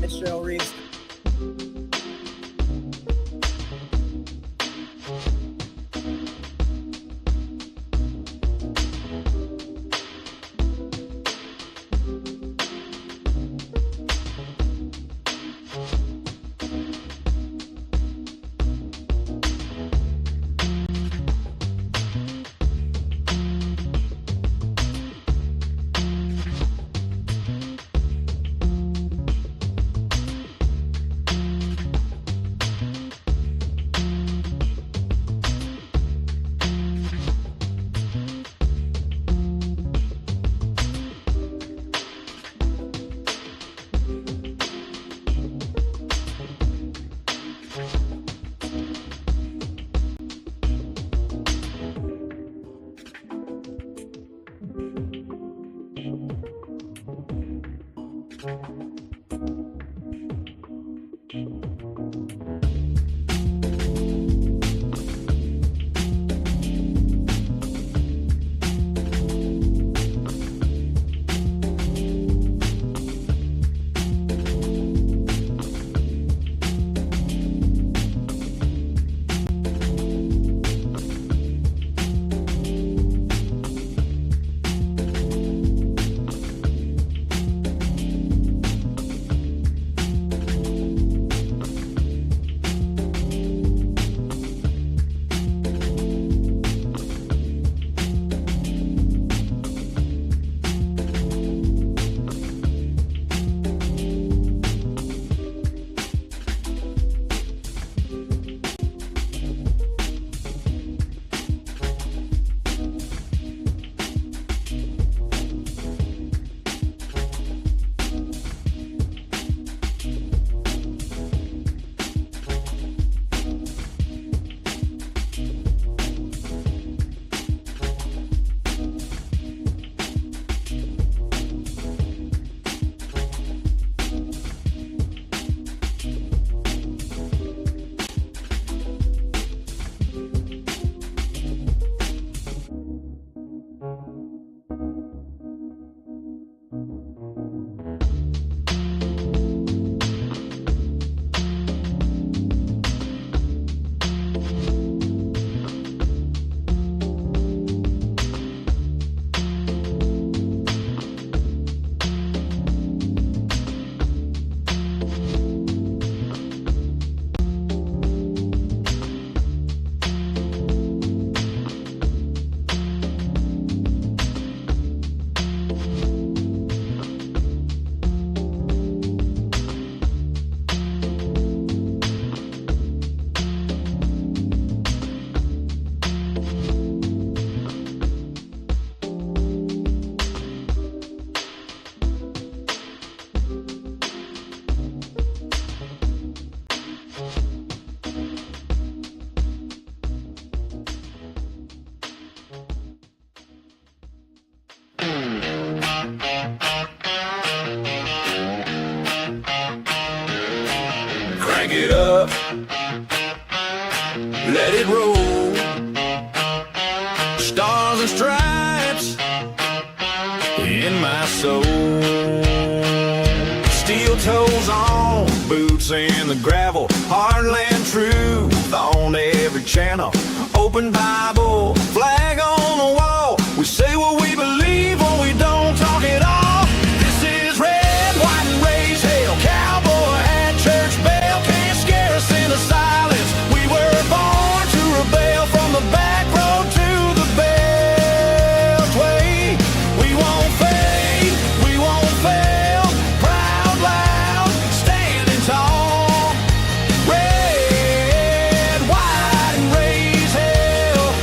It's Trail Reeves. Crank it up, let it roll. Stars and stripes in my soul. Steel toes on, boots in the gravel. Heartland truth on every channel. Open Bible, flag on the wall. We say what we believe when we don't talk at all. This is red, white, and raise hell. Cowboy hat, church bell can't scare us into silence. We were born to rebel from the back road to the beltway. We won't fade, we won't fail. Proud, loud, standing tall. Red, white, and raise hell.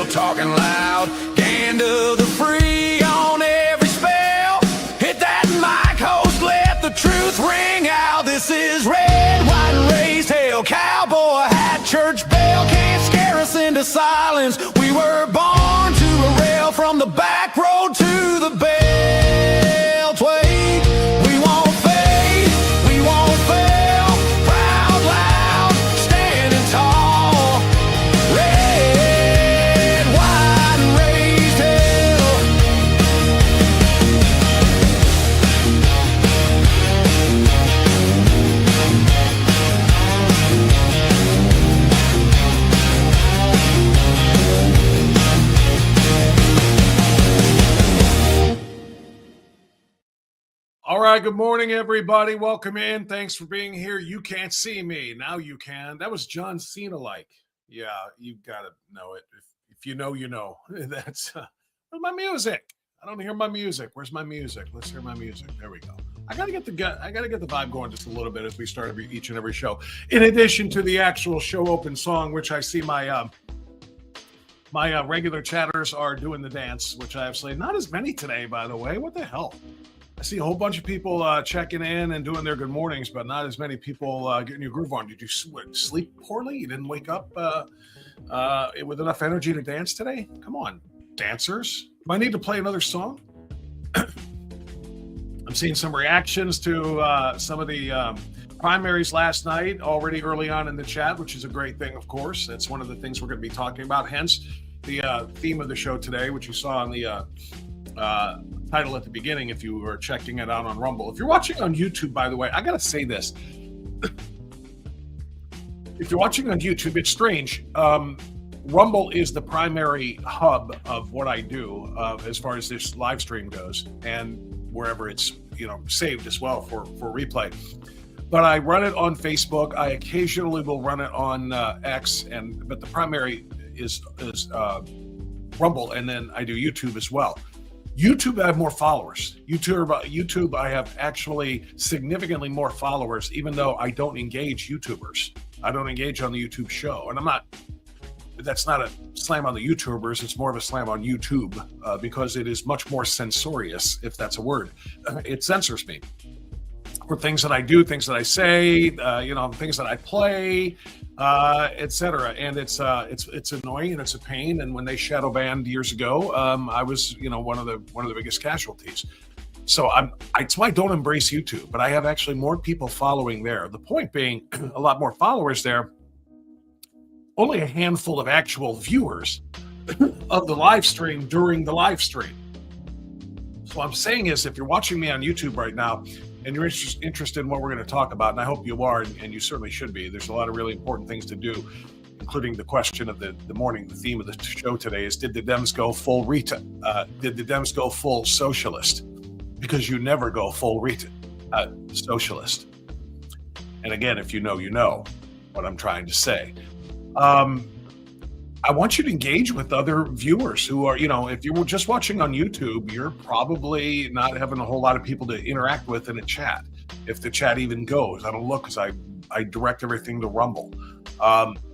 still talking loud. Gander the free on every spell. Hit that mic, host, let the truth ring out. This is red, white, and raised hell. Cowboy hat, church bell. Can't scare us into silence. We were born to a rail, from the back road to the beltway. We won't fade, we won't fail. Proud, loud, standing tall. Red, white, and raised hell. All right, good morning, everybody. Welcome in. Thanks for being here. You can't see me. Now you can. That was John Cena-like. Yeah, you got to know it. If you know, you know. That's where's my music? I don't hear my music. Where's my music? Let's hear my music. There we go. I gotta get the vibe going just a little bit as we start each and every show. In addition to the actual show open song, which I see my regular chatters are doing the dance, which I have seen. Not as many today, by the way. What the hell? I see a whole bunch of people checking in and doing their good mornings, but not as many people getting your groove on. Did you sleep poorly? You didn't wake up with enough energy to dance today? Come on, dancers. Do I need to play another song? I'm seeing some reactions to some of the primaries last night already early on in the chat, which is a great thing, of course. That's one of the things we're going to be talking about, hence the theme of the show today, which you saw on the title at the beginning if you were checking it out on Rumble. If you're watching on YouTube, by the way, I gotta say this. If you're watching on YouTube, it's strange. Rumble is the primary hub of what I do as far as this live stream goes, and wherever it's saved as well for replay. But I run it on Facebook. I occasionally will run it on X, but the primary is Rumble, and then I do YouTube as well. YouTube, I have more followers. YouTube, I have actually significantly more followers, even though I don't engage YouTubers. I don't engage on the YouTube show. And that's not a slam on the YouTubers. It's more of a slam on YouTube because it is much more censorious, if that's a word. It censors me for things that I do, things that I say, things that I play, etc. And it's annoying and it's a pain. And when they shadow banned years ago, I was one of the biggest casualties. So it's why I don't embrace YouTube, but I have actually more people following there. The point being, a lot more followers there. Only a handful of actual viewers of the live stream during the live stream. So what I'm saying is, if you're watching me on YouTube right now, and you're interested in what we're going to talk about, and I hope you are, and you certainly should be. There's a lot of really important things to do, including the question of the morning. The theme of the show today is: Did the Dems go full did the Dems go full socialist? Because you never go full socialist. And again, if you know what I'm trying to say. I want you to engage with other viewers who are, if you were just watching on YouTube, you're probably not having a whole lot of people to interact with in a chat. If the chat even goes, I don't look because I direct everything to Rumble.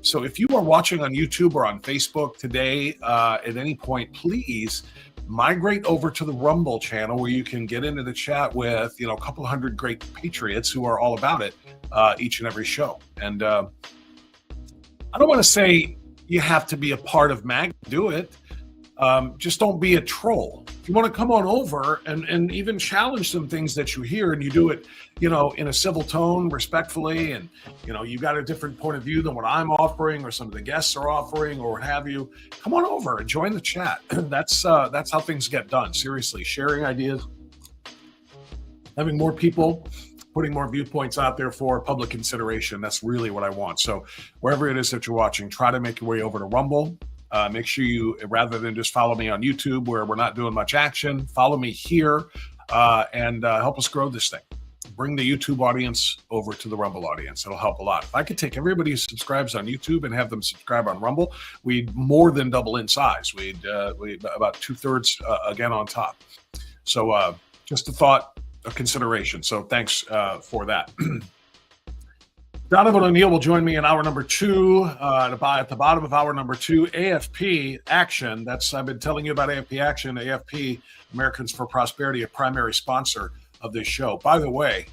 So if you are watching on YouTube or on Facebook today, at any point, please migrate over to the Rumble channel where you can get into the chat with, a couple hundred great patriots who are all about it each and every show. And I don't want to say you have to be a part of MAG to do it. Just don't be a troll. If you want to come on over and even challenge some things that you hear, and you do it, in a civil tone, respectfully, and, you got a different point of view than what I'm offering or some of the guests are offering or what have you, come on over and join the chat. That's how things get done. Seriously, sharing ideas, having more people, putting more viewpoints out there for public consideration. That's really what I want. So wherever it is that you're watching, try to make your way over to Rumble. Make sure you, rather than just follow me on YouTube where we're not doing much action, follow me here and help us grow this thing. Bring the YouTube audience over to the Rumble audience. It'll help a lot. If I could take everybody who subscribes on YouTube and have them subscribe on Rumble, we'd more than double in size. We'd about 2/3 again on top. So just a thought, a consideration. So thanks for that. Donovan O'Neill will join me in hour number 2. At the bottom of hour number 2, AFP Action. I've been telling you about AFP Action. AFP, Americans for Prosperity, a primary sponsor of this show. By the way,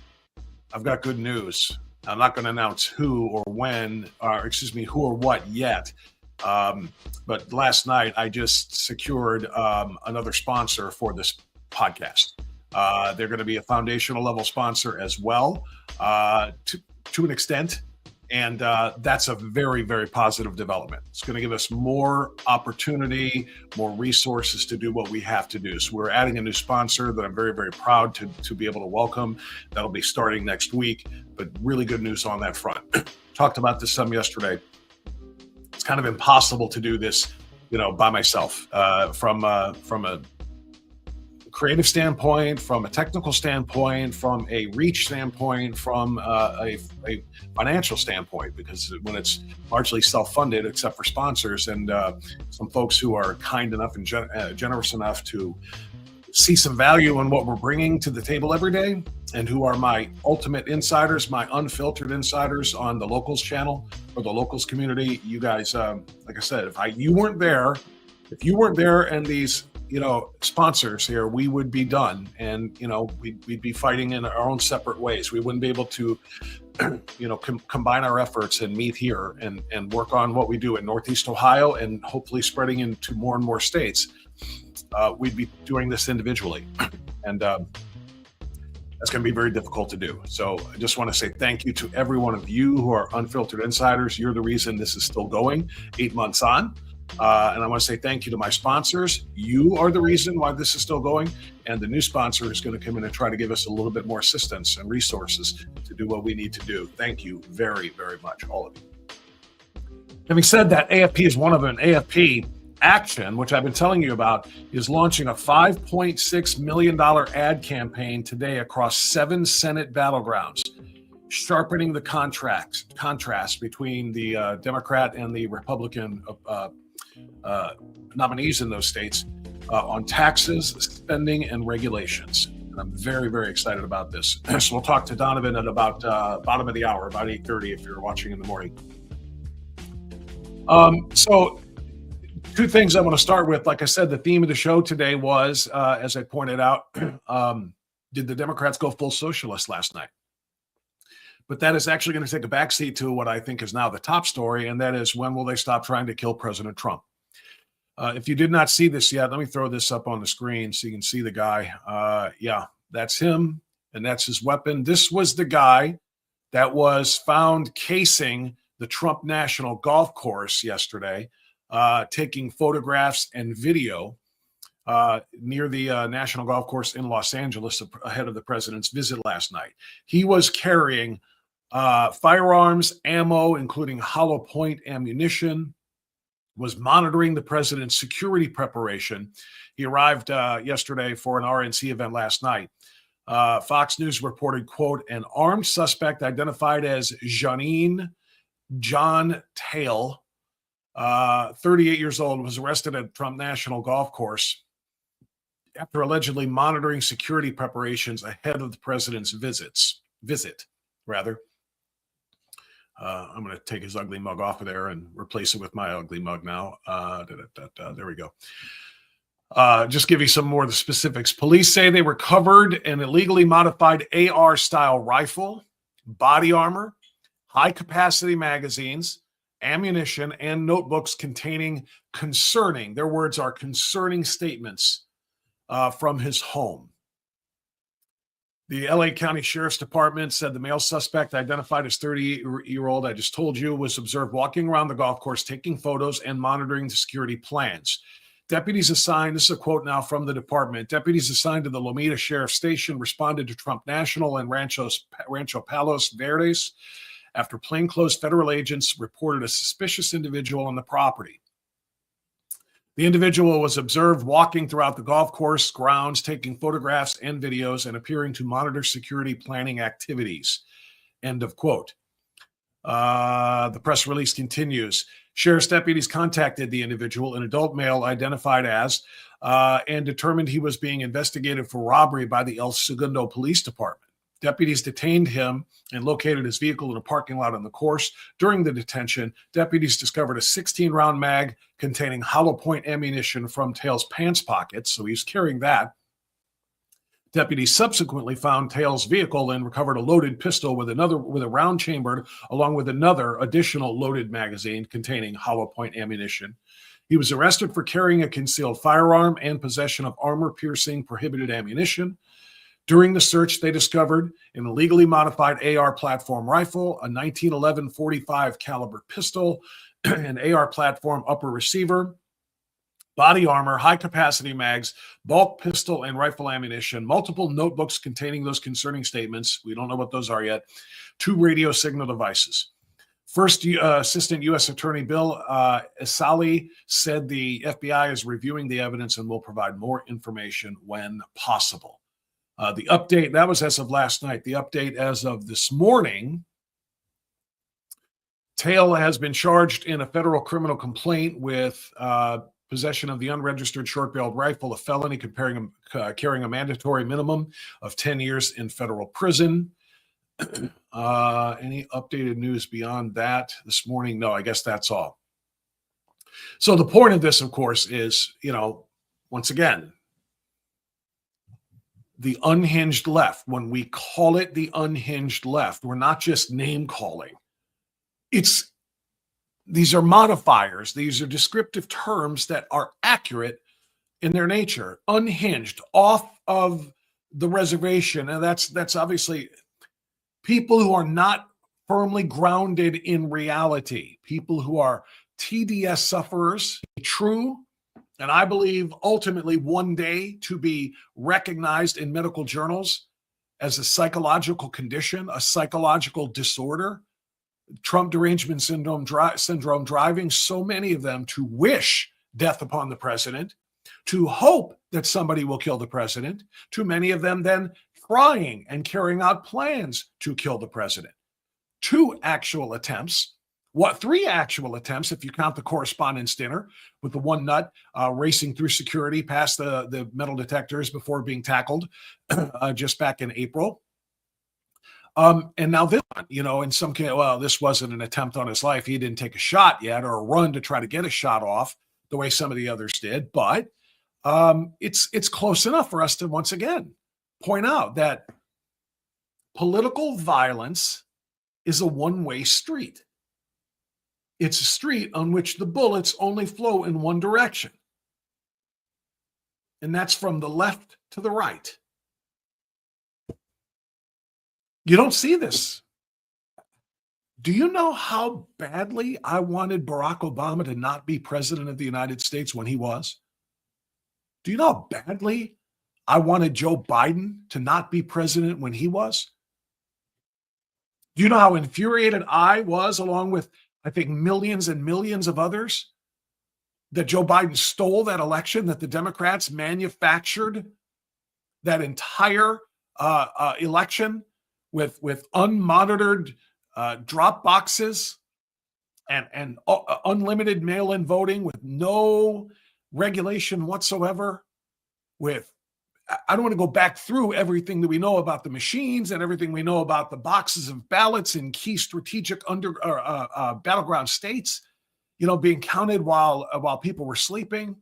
I've got good news. I'm not going to announce who or when, who or what yet. But last night I just secured another sponsor for this podcast. They're going to be a foundational level sponsor as well, to an extent. And that's a very, very positive development. It's going to give us more opportunity, more resources to do what we have to do. So we're adding a new sponsor that I'm very, very proud to be able to welcome. That'll be starting next week, but really good news on that front. Talked about this some yesterday. It's kind of impossible to do this, by myself, from a creative standpoint, from a technical standpoint, from a reach standpoint, from a financial standpoint, because when it's largely self-funded, except for sponsors and some folks who are kind enough and generous enough to see some value in what we're bringing to the table every day, and who are my ultimate insiders, my unfiltered insiders on the locals channel or the locals community. You guys, like I said, if you weren't there and these sponsors here, we would be done, and we'd be fighting in our own separate ways. We wouldn't be able to combine our efforts and meet here and work on what we do in Northeast Ohio and hopefully spreading into more and more states. We'd be doing this individually, and that's going to be very difficult to do. So I just want to say thank you to every one of you who are Unfiltered Insiders. You're the reason this is still going 8 months on. And I want to say thank you to my sponsors. You are the reason why this is still going. And the new sponsor is going to come in and try to give us a little bit more assistance and resources to do what we need to do. Thank you very, very much, all of you. Having said that, AFP is one of them. AFP Action, which I've been telling you about, is launching a $5.6 million ad campaign today across 7 Senate battlegrounds, sharpening the contrast between the Democrat and the Republican nominees in those states on taxes, spending, and regulations. And I'm very, very excited about this. So we'll talk to Donovan at about bottom of the hour, about 8:30 if you're watching in the morning. So 2 things I want to start with. Like I said, the theme of the show today was, as I pointed out, did the Democrats go full socialist last night? But that is actually going to take a backseat to what I think is now the top story, and that is, when will they stop trying to kill President Trump? If you did not see this yet, let me throw this up on the screen so you can see the guy. Yeah, that's him, and that's his weapon. This was the guy that was found casing the Trump National Golf Course yesterday, taking photographs and video near the National Golf Course in Los Angeles ahead of the president's visit last night. He was carrying firearms, ammo, including hollow point ammunition, was monitoring the president's security preparation. He arrived yesterday for an RNC event last night. Fox News reported, quote, an armed suspect identified as John Tail, 38 years old, was arrested at Trump National Golf Course after allegedly monitoring security preparations ahead of the president's visit. I'm going to take his ugly mug off of there and replace it with my ugly mug now. There we go. Just give you some more of the specifics. Police say they recovered an illegally modified AR-style rifle, body armor, high-capacity magazines, ammunition, and notebooks containing their words are concerning statements from his home. The LA County Sheriff's Department said the male suspect, identified as 30-year-old, I just told you, was observed walking around the golf course, taking photos and monitoring the security plans. Deputies assigned, this is a quote now from the department, deputies assigned to the Lomita Sheriff's Station responded to Trump National and Rancho Palos Verdes after plainclothes federal agents reported a suspicious individual on the property. The individual was observed walking throughout the golf course grounds, taking photographs and videos, and appearing to monitor security planning activities. End of quote. The press release continues. Sheriff's deputies contacted the individual, an adult male identified as, and determined he was being investigated for robbery by the El Segundo Police Department. Deputies detained him and located his vehicle in a parking lot on the course. During the detention, deputies discovered a 16-round mag containing hollow point ammunition from Tayl's pants pockets, so he's carrying that. Deputies subsequently found Tayl's vehicle and recovered a loaded pistol with a round chambered, along with another additional loaded magazine containing hollow point ammunition. He was arrested for carrying a concealed firearm and possession of armor-piercing prohibited ammunition. During the search, they discovered an illegally modified AR platform rifle, a 1911 .45 caliber pistol, an AR platform upper receiver, body armor, high-capacity mags, bulk pistol and rifle ammunition, multiple notebooks containing those concerning statements. We don't know what those are yet. 2 radio signal devices. First Assistant U.S. Attorney Bill Esali said the FBI is reviewing the evidence and will provide more information when possible. The update, that was as of last night. The update as of this morning, Tail has been charged in a federal criminal complaint with possession of the unregistered short-barreled rifle, a felony carrying a mandatory minimum of 10 years in federal prison. Any updated news beyond that this morning? No, I guess that's all. So the point of this, of course, is, once again, the unhinged left. When we call it the unhinged left, we're not just name calling. These are modifiers. These are descriptive terms that are accurate in their nature. Unhinged, off of the reservation. And that's obviously people who are not firmly grounded in reality, people who are TDS sufferers, true, and I believe ultimately one day to be recognized in medical journals as a psychological condition, a psychological disorder. Trump derangement syndrome driving so many of them to wish death upon the president, to hope that somebody will kill the president, to many of them then trying and carrying out plans to kill the president. 2 actual attempts, 3 actual attempts if you count the correspondence dinner with the one nut racing through security past the metal detectors before being tackled just back in April. And now this one, in some case, well, this wasn't an attempt on his life. He didn't take a shot yet or a run to try to get a shot off the way some of the others did. But it's close enough for us to once again point out that political violence is a one-way street. It's a street on which the bullets only flow in one direction. And that's from the left to the right. You don't see this. Do you know how badly I wanted Barack Obama to not be president of the United States when he was? Do you know how badly I wanted Joe Biden to not be president when he was? Do you know how infuriated I was, along with, I think, millions and millions of others, that Joe Biden stole that election, that the Democrats manufactured that entire election with unmonitored drop boxes and unlimited mail-in voting with no regulation whatsoever. I don't want to go back through everything that we know about the machines and everything we know about the boxes of ballots in key strategic battleground states, being counted while people were sleeping.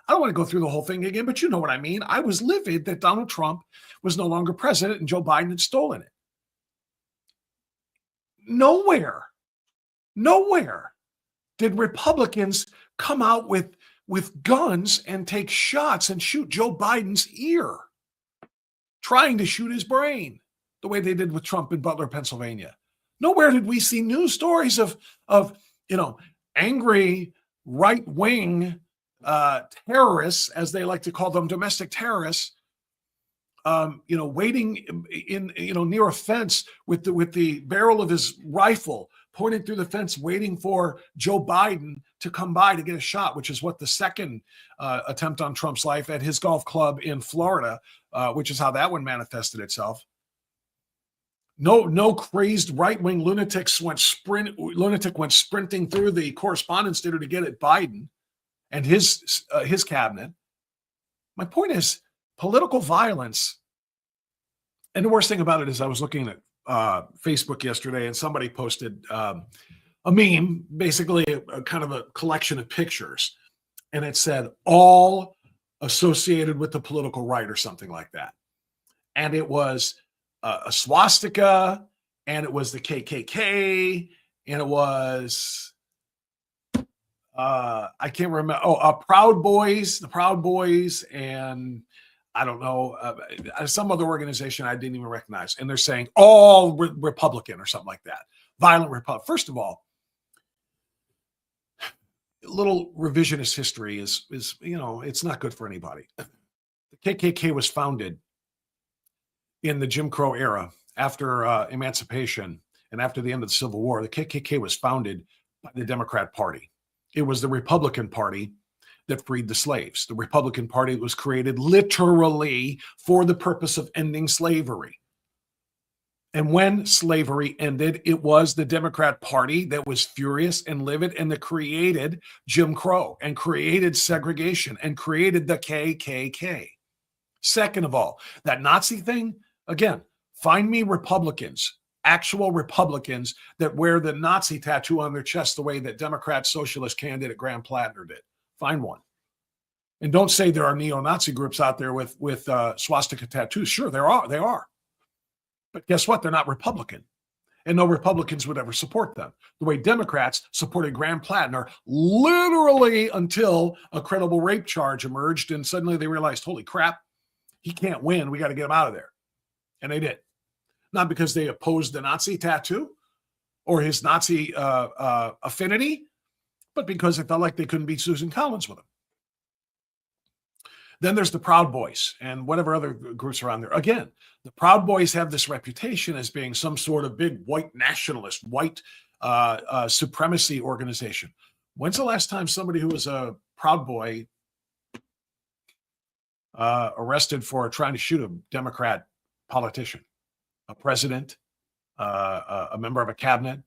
I don't want to go through the whole thing again, but you know what I mean. I was livid that Donald Trump was no longer president and Joe Biden had stolen it. Nowhere did Republicans come out with guns and take shots and shoot Joe Biden's ear, trying to shoot his brain, the way they did with Trump in Butler, Pennsylvania. Nowhere did we see news stories of angry right-wing terrorists, as they like to call them, domestic terrorists, waiting in near a fence with the barrel of his rifle pointed through the fence, waiting for Joe Biden to come by to get a shot, which is what the second attempt on Trump's life at his golf club in Florida, which is how that one manifested itself. No crazed right-wing lunatic went sprinting through the correspondence dinner to get at Biden and his cabinet. My point is, political violence And the worst thing about it is I was looking at Facebook yesterday, and somebody posted a meme, basically a kind of a collection of pictures, and it said all associated with the political right or something like that. And it was a swastika, and it was the KKK, and it was I can't remember. Proud Boys, the Proud Boys, and I don't know, some other organization I didn't even recognize. And they're saying all Republican or something like that. Violent Republican. First of all, a little revisionist history is it's not good for anybody. The KKK was founded in the Jim Crow era after emancipation and after the end of the Civil War. The KKK was founded by the Democrat Party. It was the Republican Party that freed the slaves. The Republican Party was created literally for the purpose of ending slavery. And when slavery ended, it was the Democrat Party that was furious and livid and that created Jim Crow and created segregation and created the KKK. Second of all, that Nazi thing, again, find me Republicans, actual Republicans that wear the Nazi tattoo on their chest the way that Democrat socialist candidate Graham Plattner did. Find one. And don't say there are neo-Nazi groups out there with swastika tattoos. Sure, there are. They are. But guess what? They're not Republican. And no Republicans would ever support them. The way Democrats supported Graham Plattner literally until a credible rape charge emerged. And suddenly they realized, holy crap, he can't win. We got to get him out of there. And they did. Not because they opposed the Nazi tattoo or his Nazi affinity, but because they felt like they couldn't beat Susan Collins with him. Then there's the Proud Boys and whatever other groups around there. Again, the Proud Boys have this reputation as being some sort of big white nationalist, white supremacy organization. When's the last time somebody who was a Proud Boy arrested for trying to shoot a Democrat politician, a president, a member of a cabinet,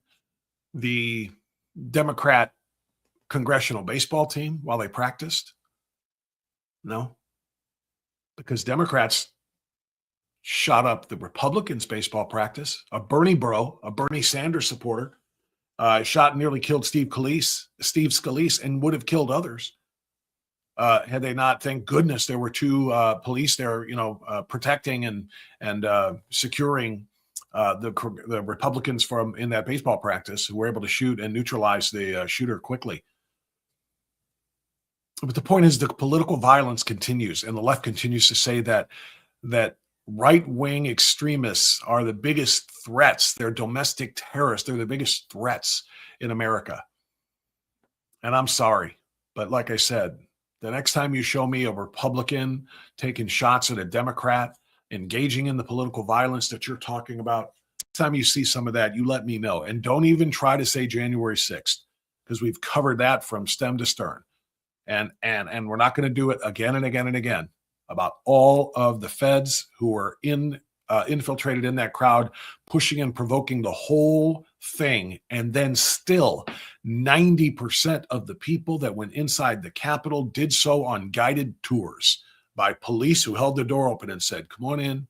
the Democrat congressional baseball team while they practiced? No, because Democrats shot up the Republicans' baseball practice. A Bernie Sanders supporter, shot and nearly killed Steve Scalise, and would have killed others had they not. Thank goodness there were two police there, protecting and securing the Republicans from in that baseball practice, who were able to shoot and neutralize the shooter quickly. But the point is, the political violence continues, and the left continues to say that right-wing extremists are the biggest threats. They're domestic terrorists. They're the biggest threats in America. And I'm sorry, but like I said, the next time you show me a Republican taking shots at a Democrat, engaging in the political violence that you're talking about, next time you see some of that, you let me know. And don't even try to say January 6th, because we've covered that from stem to stern. And we're not going to do it again and again and again about all of the feds who are infiltrated in that crowd, pushing and provoking the whole thing. And then still 90% of the people that went inside the Capitol did so on guided tours by police who held the door open and said, come on in,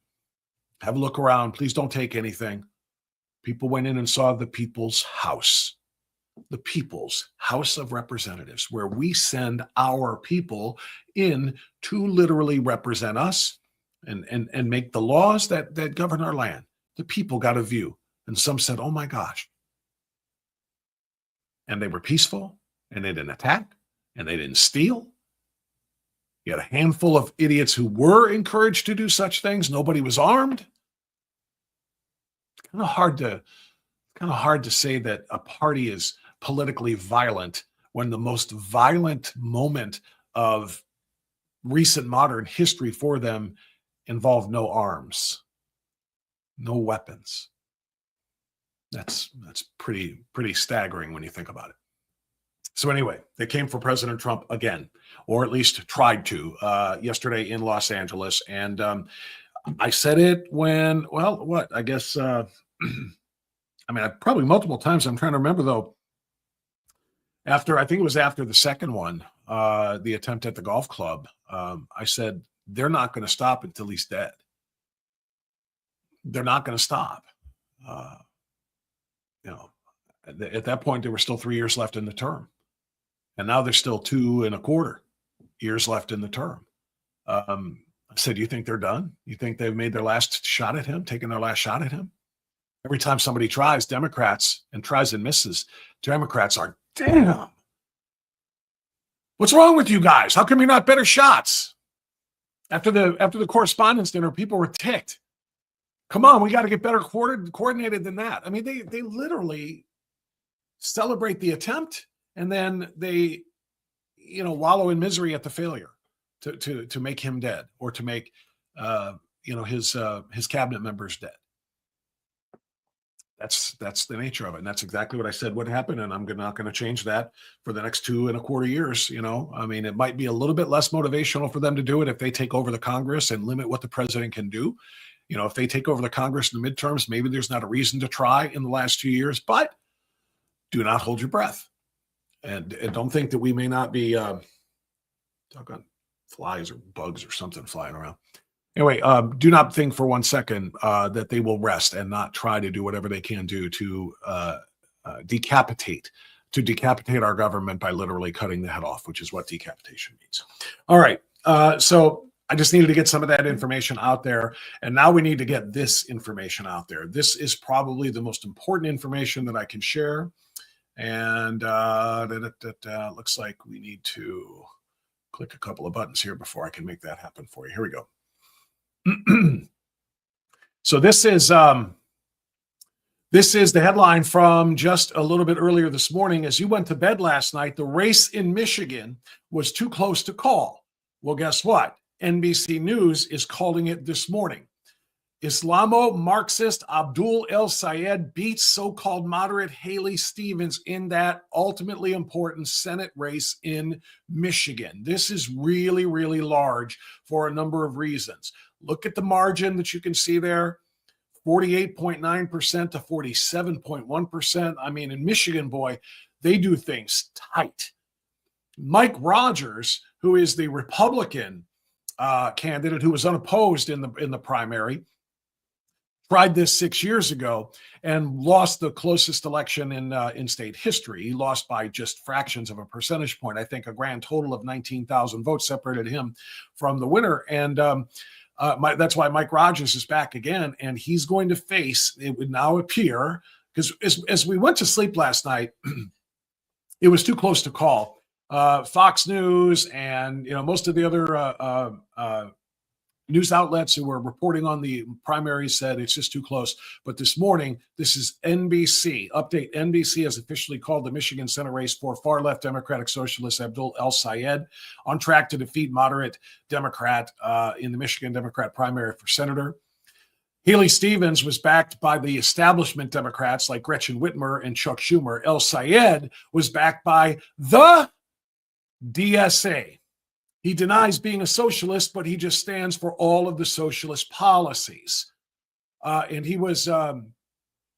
have a look around. Please don't take anything. People went in and saw the people's house. The people's House of Representatives, where we send our people in to literally represent us and make the laws that govern our land. The people got a view, and some said, oh my gosh. And they were peaceful, and they didn't attack, and they didn't steal. You had a handful of idiots who were encouraged to do such things. Nobody was armed. It's kind of hard to say that a party is politically violent when the most violent moment of recent modern history for them involved no arms, no weapons. That's pretty staggering when you think about it. So anyway, they came for President Trump again, or at least tried to, yesterday in Los Angeles. And I said it when, I guess, probably multiple times. I'm trying to remember though. I think it was after the second one, the attempt at the golf club, I said, they're not going to stop until he's dead. they're not going to stop. You know, at that point, there were still 3 years left in the term. And now there's still 2.25 years left in the term. I said, you think they're done? You think they've made their last shot at him, taken their last shot at him? Every time somebody tries, Democrats, and tries and misses, Democrats are, damn. What's wrong with you guys? How come you're not better shots? After the correspondence dinner, people were ticked. Come on, we got to get better coordinated than that. I mean, they literally celebrate the attempt and then they, wallow in misery at the failure to make him dead or to make his cabinet members dead. That's the nature of it. And that's exactly what I said would happen. And I'm not going to change that for the next 2.25 years. I mean, it might be a little bit less motivational for them to do it if they take over the Congress and limit what the president can do. If they take over the Congress in the midterms, maybe there's not a reason to try in the last 2 years, but do not hold your breath. And don't think that we may not be doggone flies or bugs or something flying around. Anyway, do not think for 1 second that they will rest and not try to do whatever they can do to decapitate our government by literally cutting the head off, which is what decapitation means. All right. So I just needed to get some of that information out there. And now we need to get this information out there. This is probably the most important information that I can share. And looks like we need to click a couple of buttons here before I can make that happen for you. Here we go. So this is the headline from just a little bit earlier this morning. As you went to bed last night, the race in Michigan was too close to call. Well, guess what? NBC News is calling it this morning. Islamo-Marxist Abdul El-Sayed beats so-called moderate Haley Stevens in that ultimately important Senate race in Michigan. This is really, really large for a number of reasons. Look at the margin that you can see there, 48.9% to 47.1%. I mean, in Michigan, boy, they do things tight. Mike Rogers, who is the Republican candidate who was unopposed in the primary, tried this 6 years ago and lost the closest election in state history. He lost by just fractions of a percentage point. I think a grand total of 19,000 votes separated him from the winner. And that's why Mike Rogers is back again. And he's going to face, it would now appear, because as we went to sleep last night, it was too close to call. Fox News and most of the other news outlets who were reporting on the primary said it's just too close. But this morning, this is NBC. Update: NBC has officially called the Michigan Senate race for far-left Democratic Socialist Abdul El-Sayed on track to defeat moderate Democrat in the Michigan Democrat primary for senator. Haley Stevens was backed by the establishment Democrats like Gretchen Whitmer and Chuck Schumer. El-Sayed was backed by the DSA. He denies being a socialist, but he just stands for all of the socialist policies. And he was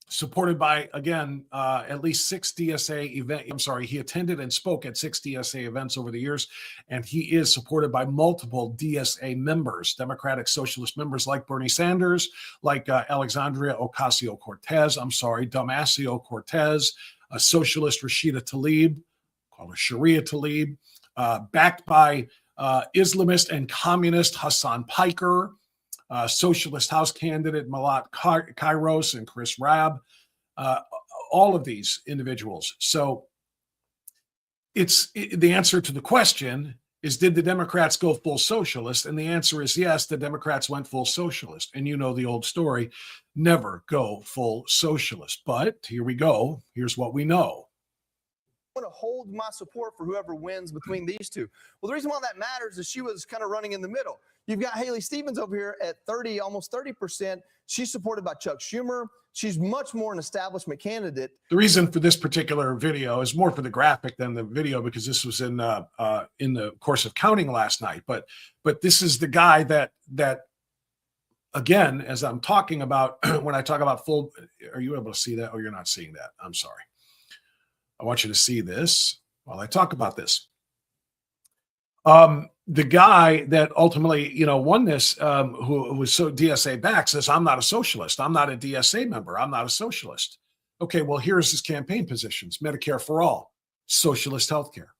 supported by, again, at least 6 DSA events. I'm sorry, he attended and spoke at 6 DSA events over the years, and he is supported by multiple DSA members, Democratic Socialist members like Bernie Sanders, like Alexandria Ocasio-Cortez, Damasio-Cortez, a socialist Rashida Tlaib, called her Sharia Tlaib, backed by Islamist and communist Hassan Piker, socialist House candidate Malat Kairos and Chris Rabb, all of these individuals. So the answer to the question is, did the Democrats go full socialist? And the answer is yes, the Democrats went full socialist. And you know the old story, never go full socialist. But here we go. Here's what we know. Want to hold my support for whoever wins between these two. Well, the reason why that matters is she was kind of running in the middle. You've got Haley Stevens over here at 30, almost 30%. She's supported by Chuck Schumer. She's much more an establishment candidate. The reason for this particular video is more for the graphic than the video, because this was in the course of counting last night. But this is the guy that again, as I'm talking about, when I talk about full, are you able to see that? Oh, you're not seeing that. I'm sorry. I want you to see this while I talk about this. The guy that ultimately, won this, who was so DSA backed, says, "I'm not a socialist. I'm not a DSA member. I'm not a socialist." Okay, well, here's his campaign positions: Medicare for all, socialist healthcare;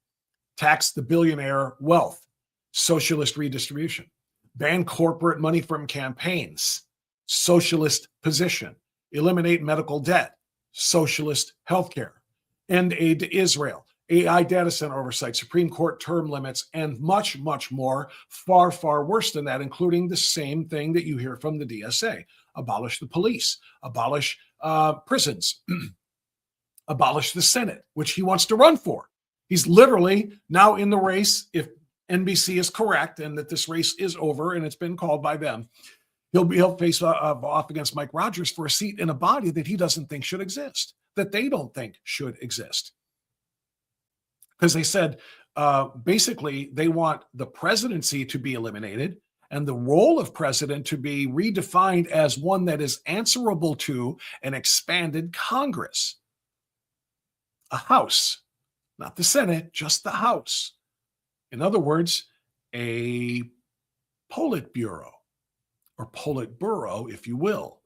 tax the billionaire wealth, socialist redistribution; ban corporate money from campaigns, socialist position; eliminate medical debt, socialist healthcare; end aid to Israel, AI data center oversight, Supreme Court term limits, and much, much more, far, far worse than that, including the same thing that you hear from the DSA: abolish the police, abolish prisons, abolish the Senate, which he wants to run for. He's literally now in the race. If NBC is correct and that this race is over and it's been called by them, he'll face off against Mike Rogers for a seat in a body that he doesn't think should exist, that they don't think should exist. Because they said, basically, they want the presidency to be eliminated and the role of president to be redefined as one that is answerable to an expanded Congress, a House, not the Senate, just the House. In other words, a Politburo, or Politburo, if you will,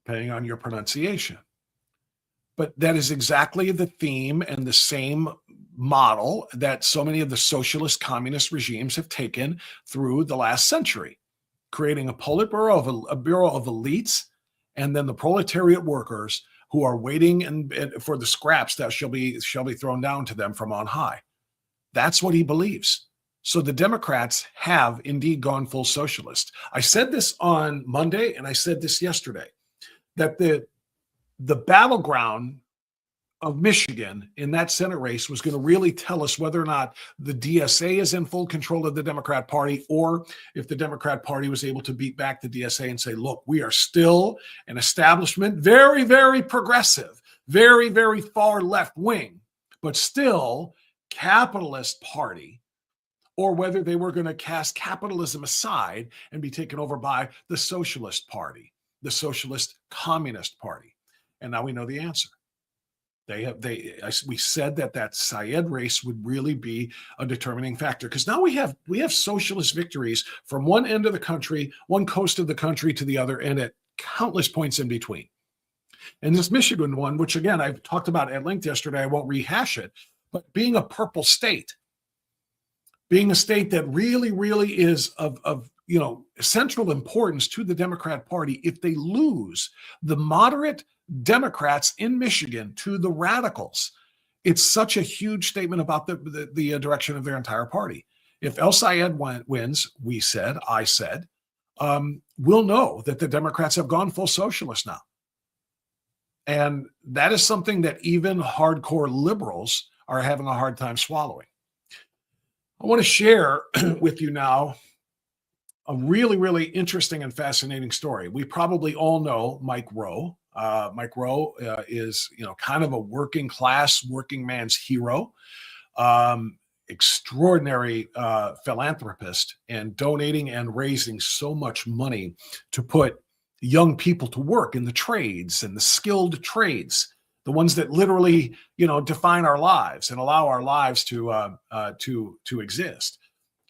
depending on your pronunciation. But that is exactly the theme and the same model that so many of the socialist communist regimes have taken through the last century, creating a Politburo, a bureau of elites, and then the proletariat workers who are waiting and for the scraps that shall be thrown down to them from on high. That's what he believes. So the Democrats have indeed gone full socialist. I said this on Monday, and I said this yesterday, that the battleground of Michigan in that Senate race was going to really tell us whether or not the DSA is in full control of the Democrat Party, or if the Democrat Party was able to beat back the DSA and say, look, we are still an establishment, very, very progressive, very, very far left wing, but still capitalist party, or whether they were going to cast capitalism aside and be taken over by the Socialist Party, the Socialist Communist Party. And now we know the answer. We said that Syed race would really be a determining factor, because now we have socialist victories from one end of the country, one coast of the country, to the other, and at countless points in between. And this Michigan one, which again I've talked about at length yesterday, I won't rehash it, but being a purple state, being a state that really, really is of central importance to the Democrat Party, if they lose the moderate Democrats in Michigan to the radicals, it's such a huge statement about the direction of their entire party. If El Sayed wins, I said, we'll know that the Democrats have gone full socialist now. And that is something that even hardcore liberals are having a hard time swallowing. I want to share with you now a really, really interesting and fascinating story. We probably all know Mike Rowe. Mike Rowe is, kind of a working man's hero, extraordinary philanthropist, and donating and raising so much money to put young people to work in the trades and the skilled trades, the ones that literally, define our lives and allow our lives to exist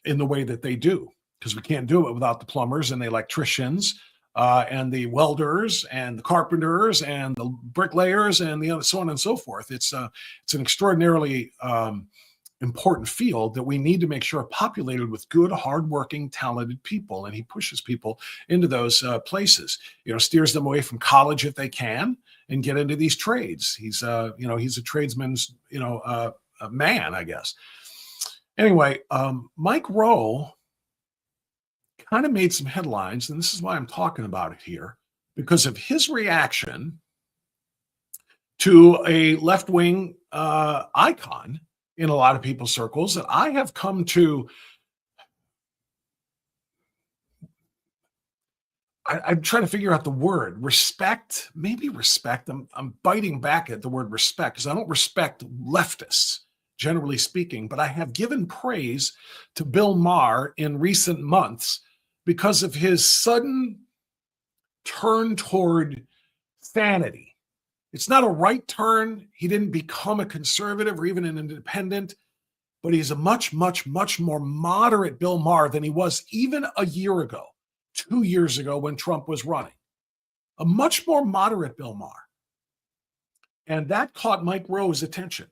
in the way that they do, because we can't do it without the plumbers and the electricians, and the welders and the carpenters and the bricklayers and the other, so on and so forth. It's an extraordinarily important field that we need to make sure are populated with good, hardworking, talented people. And he pushes people into those places, steers them away from college if they can and get into these trades. He's a tradesman's, a man, I guess. Anyway, Mike Rowe kind of made some headlines, and this is why I'm talking about it here, because of his reaction to a left-wing icon in a lot of people's circles that I have come to, I'm trying to figure out the word, respect, maybe respect. I'm biting back at the word respect, because I don't respect leftists, generally speaking, but I have given praise to Bill Maher in recent months because of his sudden turn toward sanity. It's not a right turn. He didn't become a conservative or even an independent. but he's a much, much, much more moderate Bill Maher than he was even a year ago, 2 years ago when Trump was running. A much more moderate Bill Maher. And that caught Mike Rowe's attention.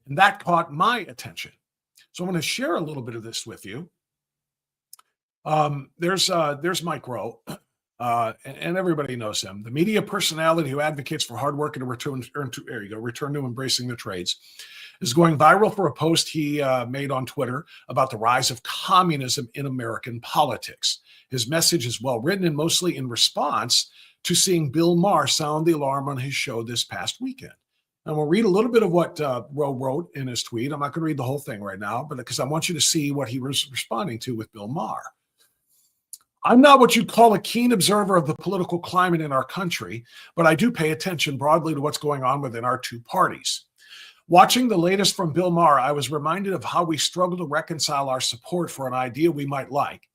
And that caught my attention. So I'm going to share a little bit of this with you. There's Mike Rowe, and everybody knows him. The media personality who advocates for hard work and a return to embracing the trades, is going viral for a post he made on Twitter about the rise of communism in American politics. His message is well written and mostly in response to seeing Bill Maher sound the alarm on his show this past weekend. And we'll read a little bit of what Rowe wrote in his tweet. I'm not going to read the whole thing right now, but because I want you to see what he was responding to with Bill Maher. I'm not what you'd call a keen observer of the political climate in our country, but I do pay attention broadly to what's going on within our two parties. Watching the latest from Bill Maher, I was reminded of how we struggle to reconcile our support for an idea we might like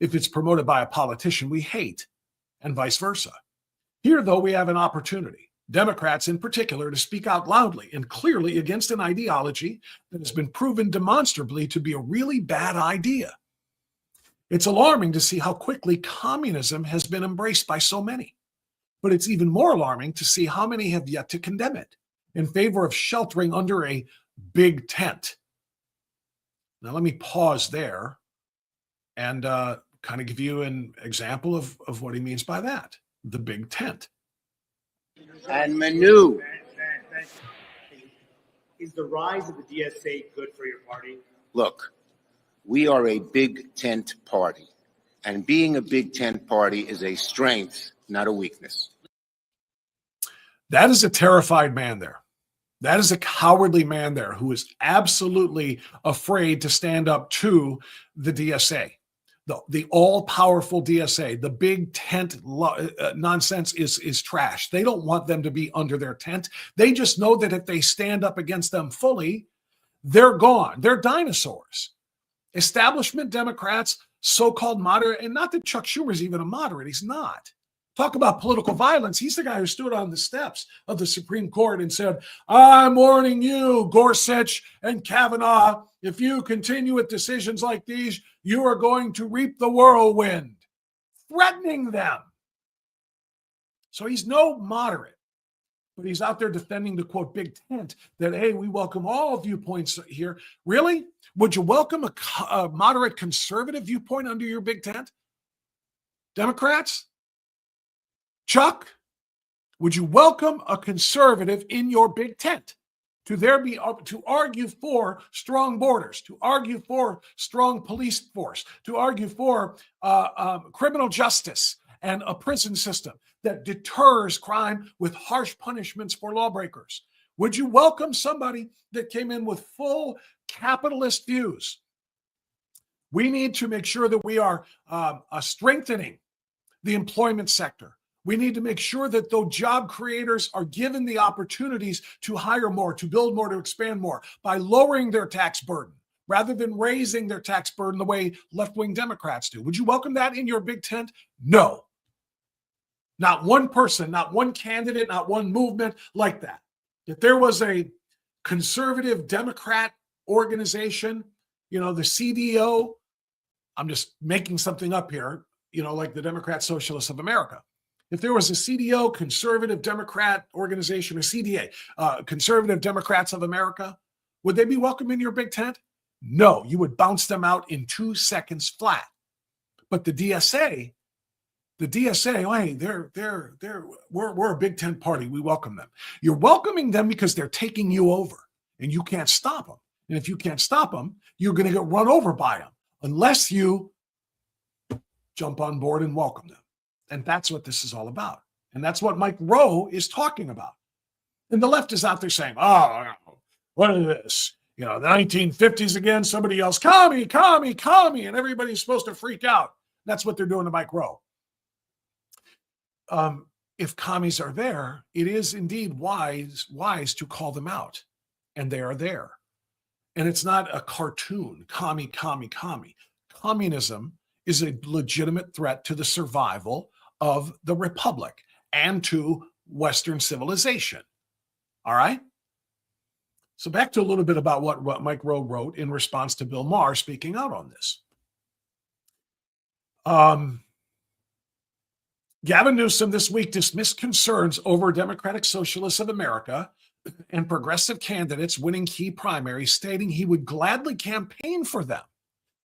if it's promoted by a politician we hate, and vice versa. Here, though, we have an opportunity, Democrats in particular, to speak out loudly and clearly against an ideology that has been proven demonstrably to be a really bad idea. It's alarming to see how quickly communism has been embraced by so many, but it's even more alarming to see how many have yet to condemn it in favor of sheltering under a big tent. Now, let me pause there and kind of give you an example of what he means by that, the big tent. And Manu. Is the rise of the DSA good for your party? Look, we are a big tent party, and being a big tent party is a strength, not a weakness. That is a terrified man there. That is a cowardly man there who is absolutely afraid to stand up to the DSA, the all-powerful DSA. The big tent nonsense is trash. They don't want them to be under their tent. They just know that if they stand up against them fully, they're gone. They're dinosaurs. Establishment Democrats, so-called moderate, and not that Chuck Schumer's even a moderate. He's not. Talk about political violence. He's the guy who stood on the steps of the Supreme Court and said, I'm warning you, Gorsuch and Kavanaugh, if you continue with decisions like these, you are going to reap the whirlwind, threatening them. So he's no moderate, but he's out there defending the, quote, big tent that, hey, we welcome all viewpoints here. Really? Would you welcome a moderate conservative viewpoint under your big tent? Democrats? Chuck, would you welcome a conservative in your big tent to argue for strong borders, to argue for strong police force, to argue for criminal justice and a prison system that deters crime with harsh punishments for lawbreakers? Would you welcome somebody that came in with full capitalist views? We need to make sure that we are strengthening the employment sector. We need to make sure that those job creators are given the opportunities to hire more, to build more, to expand more by lowering their tax burden rather than raising their tax burden the way left-wing Democrats do. Would you welcome that in your big tent? No. Not one person, not one candidate, not one movement like that. If there was a conservative Democrat organization, the CDO, I'm just making something up here, like the Democrat Socialists of America. If there was a CDO, Conservative Democrat Organization, or CDA, Conservative Democrats of America, would they be welcome in your big tent? No, you would bounce them out in 2 seconds flat. But the DSA, hey, we're a big tent party. We welcome them. You're welcoming them because they're taking you over, and you can't stop them. And if you can't stop them, you're going to get run over by them unless you jump on board and welcome them. And that's what this is all about. And that's what Mike Rowe is talking about. And the left is out there saying, oh, what is this? The 1950s again, somebody yells, commie, commie, commie, and everybody's supposed to freak out. That's what they're doing to Mike Rowe. If commies are there, it is indeed wise to call them out. And they are there. And it's not a cartoon, commie, commie, commie. Communism is a legitimate threat to the survival of the republic and to Western civilization. All right? So back to a little bit about what Mike Rowe wrote in response to Bill Maher speaking out on this. Gavin Newsom this week dismissed concerns over Democratic Socialists of America and progressive candidates winning key primaries, stating he would gladly campaign for them.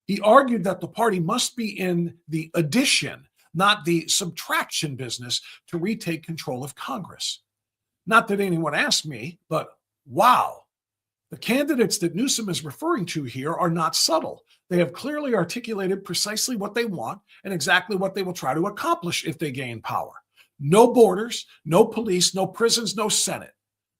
He argued that the party must be in the addition, not the subtraction business, to retake control of Congress. Not that anyone asked me, but wow. The candidates that Newsom is referring to here are not subtle. They have clearly articulated precisely what they want and exactly what they will try to accomplish if they gain power. No borders, no police, no prisons, no Senate.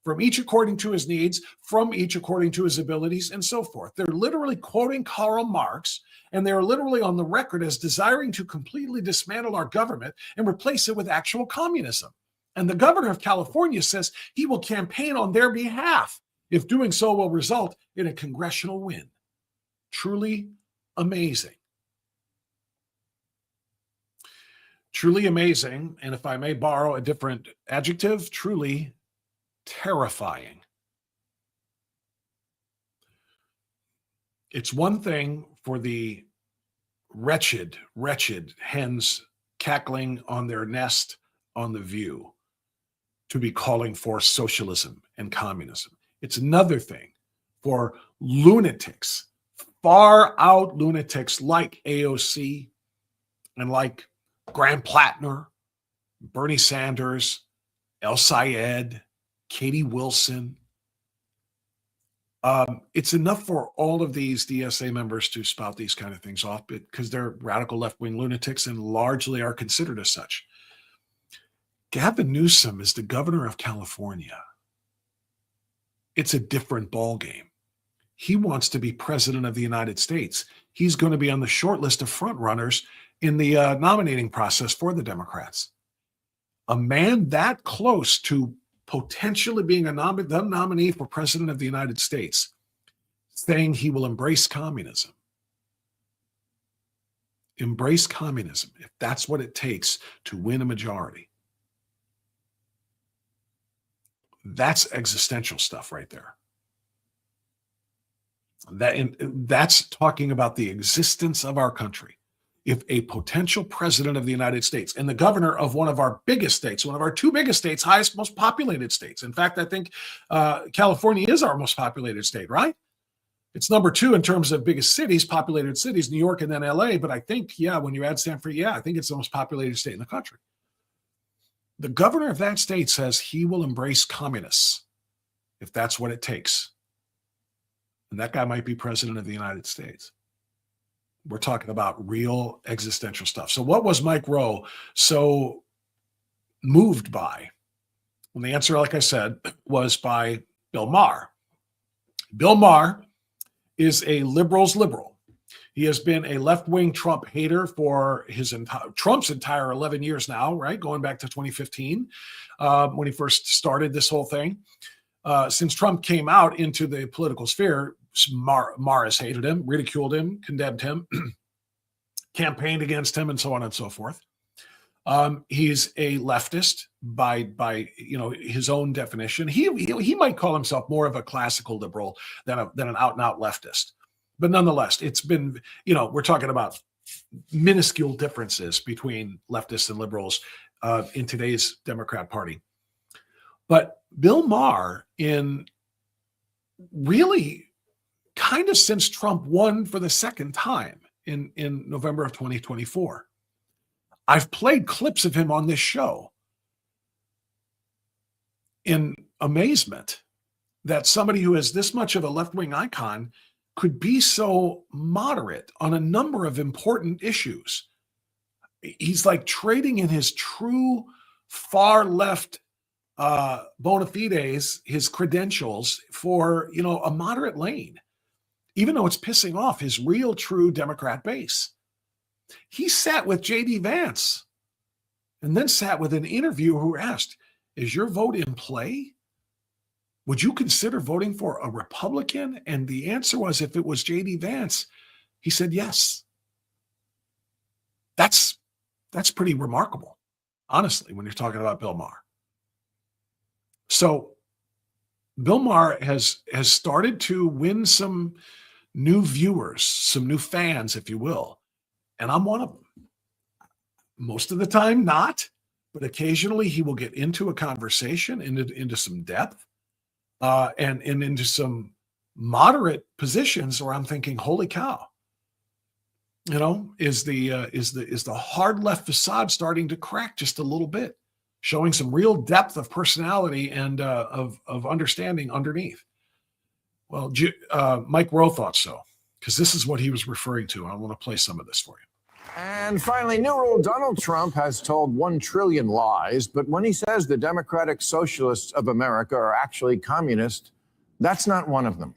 From each according to his needs, from each according to his abilities, and so forth. They're literally quoting Karl Marx, and they're literally on the record as desiring to completely dismantle our government and replace it with actual communism. And the governor of California says he will campaign on their behalf if doing so will result in a congressional win. Truly amazing. Truly amazing, and if I may borrow a different adjective, truly terrifying. It's one thing for the wretched hens cackling on their nest on The View to be calling for socialism and communism. It's another thing for lunatics, far out lunatics like AOC and like Graham Plattner, Bernie Sanders, El Sayed, Katie Wilson. It's enough for all of these DSA members to spout these kind of things off because they're radical left-wing lunatics and largely are considered as such. Gavin Newsom is the governor of California. It's a different ballgame. He wants to be president of the United States. He's going to be on the short list of frontrunners in the nominating process for the Democrats. A man that close to potentially being the nominee for president of the United States, saying he will embrace communism. Embrace communism, if that's what it takes to win a majority. That's existential stuff right there. That's talking about the existence of our country. If a potential president of the United States and the governor of one of our biggest states, one of our two biggest states, highest, most populated states. In fact, I think California is our most populated state, right? It's number 2 in terms of biggest cities, populated cities, New York and then LA. But I think, when you add Stanford, I think it's the most populated state in the country. The governor of that state says he will embrace communists if that's what it takes. And that guy might be president of the United States. We're talking about real existential stuff. So what was Mike Rowe so moved by? Well, the answer, like I said, was by Bill Maher. Bill Maher is a liberal's liberal. He has been a left-wing Trump hater for Trump's entire 11 years now, right? Going back to 2015 when he first started this whole thing. Since Trump came out into the political sphere, Maher has hated him, ridiculed him, condemned him, campaigned against him, and so on and so forth. He's a leftist by his own definition. He might call himself more of a classical liberal than an out-and-out leftist. But nonetheless, it's been, we're talking about minuscule differences between leftists and liberals in today's Democrat Party. But Bill Maher, in really kind of since Trump won for the second time in November of 2024, I've played clips of him on this show in amazement that somebody who is this much of a left-wing icon could be so moderate on a number of important issues. He's like trading in his true far left bona fides, his credentials, for a moderate lane, even though it's pissing off his real true Democrat base. He sat with J.D. Vance and then sat with an interviewer who asked, "Is your vote in play? Would you consider voting for a Republican?" And the answer was, if it was J.D. Vance, he said yes. That's pretty remarkable, honestly, when you're talking about Bill Maher. So Bill Maher has started to win some new viewers, some new fans, if you will. And I'm one of them. Most of the time, not, but occasionally he will get into a conversation, into some depth, and into some moderate positions where I'm thinking, holy cow, is the hard left facade starting to crack just a little bit, showing some real depth of personality and of understanding underneath. Well, Mike Rowe thought so, because this is what he was referring to. I want to play some of this for you. And finally, new rule, Donald Trump has told 1 trillion lies, but when he says the Democratic Socialists of America are actually communist, that's not one of them.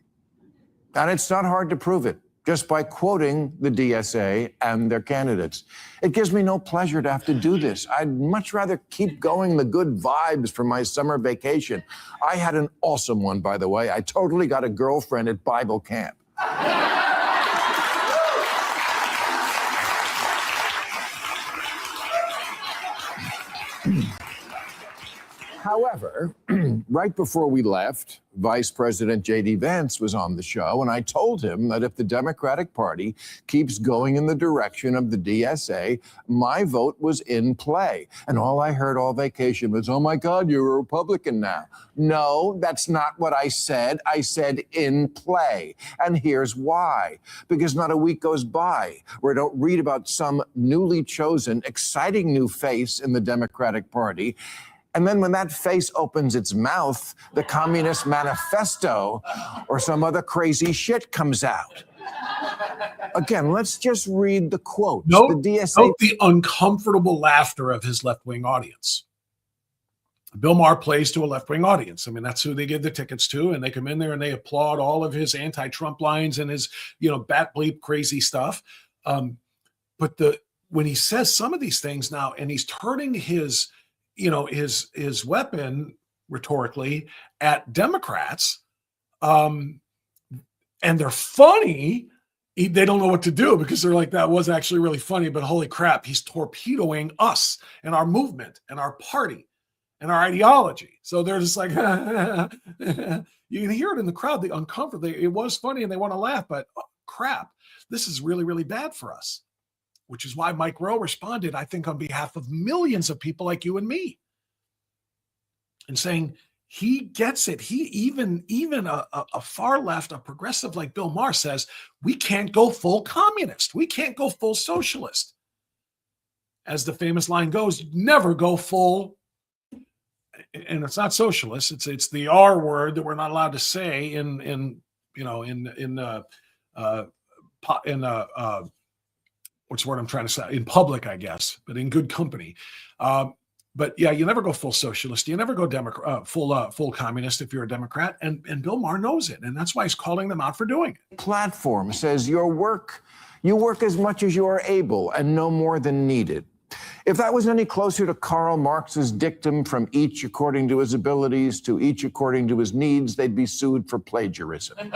And it's not hard to prove it just by quoting the DSA and their candidates. It gives me no pleasure to have to do this. I'd much rather keep going the good vibes from my summer vacation. I had an awesome one, by the way. I totally got a girlfriend at Bible camp. However, right before we left, Vice President J.D. Vance was on the show, and I told him that if the Democratic Party keeps going in the direction of the DSA, my vote was in play. And all I heard all vacation was, oh my God, you're a Republican now. No, that's not what I said. I said in play. And here's why. Because not a week goes by where I don't read about some newly chosen, exciting new face in the Democratic Party. And then when that face opens its mouth, the Communist Manifesto or some other crazy shit comes out. Again, let's just read the quotes. Note The DSA. the uncomfortable laughter of his left-wing audience. Bill Maher plays to a left-wing audience. I mean, that's who they give the tickets to, and they come in there and they applaud all of his anti-Trump lines and his, bat bleep crazy stuff. But when he says some of these things now, and he's turning his weapon rhetorically at Democrats, and they're funny. They don't know what to do because they're like, that was actually really funny, but holy crap, he's torpedoing us and our movement and our party and our ideology. So they're just like, you can hear it in the crowd, the uncomfort. It was funny and they want to laugh, but crap, this is really, really bad for us. Which is why Mike Rowe responded, I think, on behalf of millions of people like you and me, and saying he gets it. He even a far left, a progressive like Bill Maher says, we can't go full communist. We can't go full socialist. As the famous line goes, never go full, and it's not socialist. It's the R word that we're not allowed to say in what's the word I'm trying to say? In public, I guess, but in good company. But yeah, you never go full socialist. You never go full communist if you're a Democrat. And Bill Maher knows it. And that's why he's calling them out for doing it. Platform says you work as much as you are able and no more than needed. If that was any closer to Karl Marx's dictum from each according to his abilities to each according to his needs, they'd be sued for plagiarism.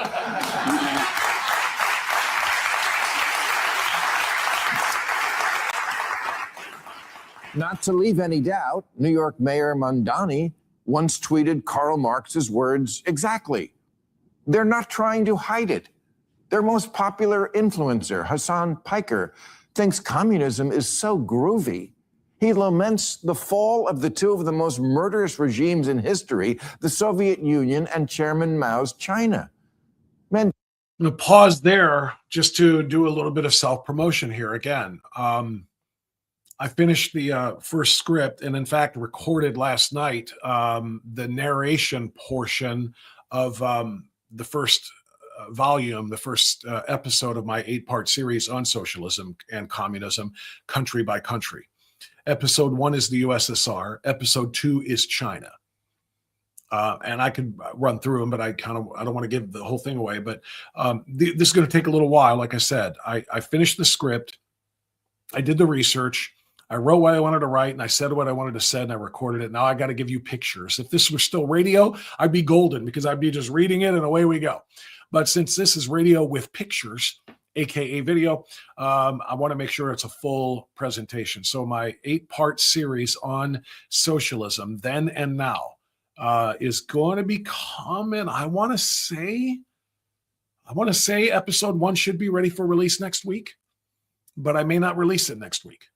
Not to leave any doubt, New York Mayor Mondani once tweeted Karl Marx's words exactly. They're not trying to hide it. Their most popular influencer, Hassan Piker, thinks communism is so groovy. He laments the fall of the two of the most murderous regimes in history, the Soviet Union and Chairman Mao's China. Man, I'm going to pause there just to do a little bit of self-promotion here again. I finished the first script and, in fact, recorded last night the narration portion of the first volume, the first episode of my 8-part series on socialism and communism, country by country. Episode 1 is the USSR. Episode 2 is China. And I could run through them, but I don't want to give the whole thing away. But this is going to take a little while. Like I said, I finished the script. I did the research. I wrote what I wanted to write, and I said what I wanted to say, and I recorded it. Now I got to give you pictures. If this was still radio, I'd be golden because I'd be just reading it, and away we go. But since this is radio with pictures, aka video, I want to make sure it's a full presentation. So my 8-part series on socialism, then and now, is going to be coming. I want to say episode 1 should be ready for release next week, but I may not release it next week.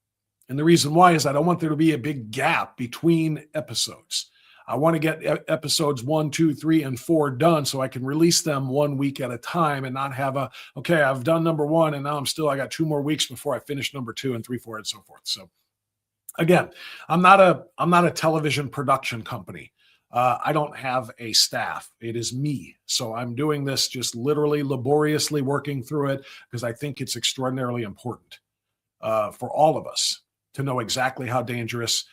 And the reason why is I don't want there to be a big gap between episodes. I want to get episodes 1, 2, 3, and 4 done so I can release them 1 week at a time and not have okay, I've done number 1 and now I got 2 more weeks before I finish number 2 and 3, 4, and so forth. So again, I'm not a television production company. I don't have a staff. It is me. So I'm doing this just literally laboriously working through it because I think it's extraordinarily important for all of us to know exactly how dangerous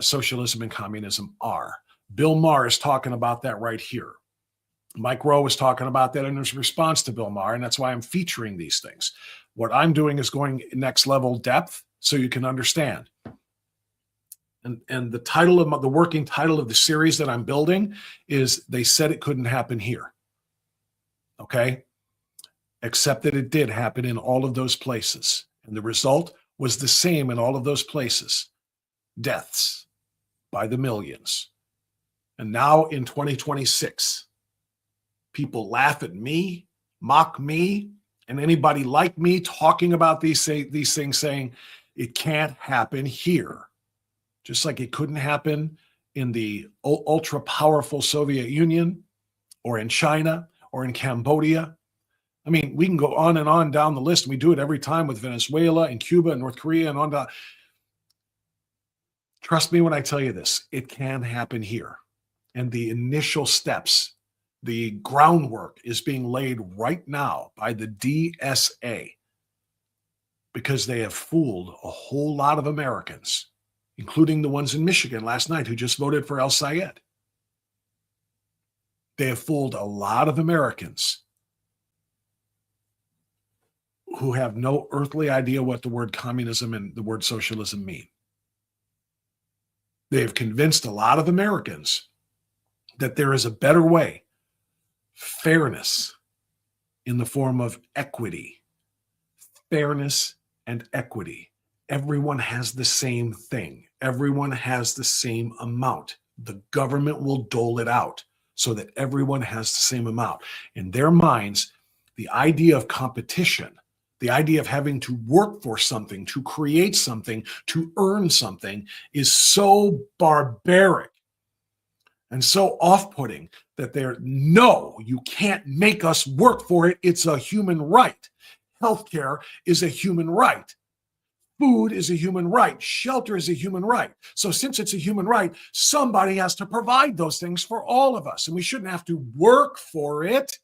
socialism and communism are. Bill Maher is talking about that right here. Mike Rowe was talking about that in his response to Bill Maher, and that's why I'm featuring these things. What I'm doing is going next level depth so you can understand. And the title of the working title of the series that I'm building is They Said It Couldn't Happen Here. Okay? Except that it did happen in all of those places. And the result was the same in all of those places. Deaths by the millions. And now in 2026, people laugh at me, mock me, and anybody like me talking about these things, saying it can't happen here. Just like it couldn't happen in the ultra-powerful Soviet Union or in China or in Cambodia. I mean, we can go on and on down the list. And we do it every time with Venezuela and Cuba and North Korea and on down. Trust me when I tell you this, it can happen here. And the initial steps, the groundwork is being laid right now by the DSA because they have fooled a whole lot of Americans, including the ones in Michigan last night who just voted for El Sayed. They have fooled a lot of Americans who have no earthly idea what the word communism and the word socialism mean. They have convinced a lot of Americans that there is a better way, fairness in the form of equity, fairness and equity. Everyone has the same thing. Everyone has the same amount. The government will dole it out so that everyone has the same amount. In their minds, the idea of competition, the idea of having to work for something, to create something, to earn something is so barbaric and so off-putting that no, you can't make us work for it. It's a human right. Healthcare is a human right. Food is a human right. Shelter is a human right. So since it's a human right, somebody has to provide those things for all of us. And we shouldn't have to work for it.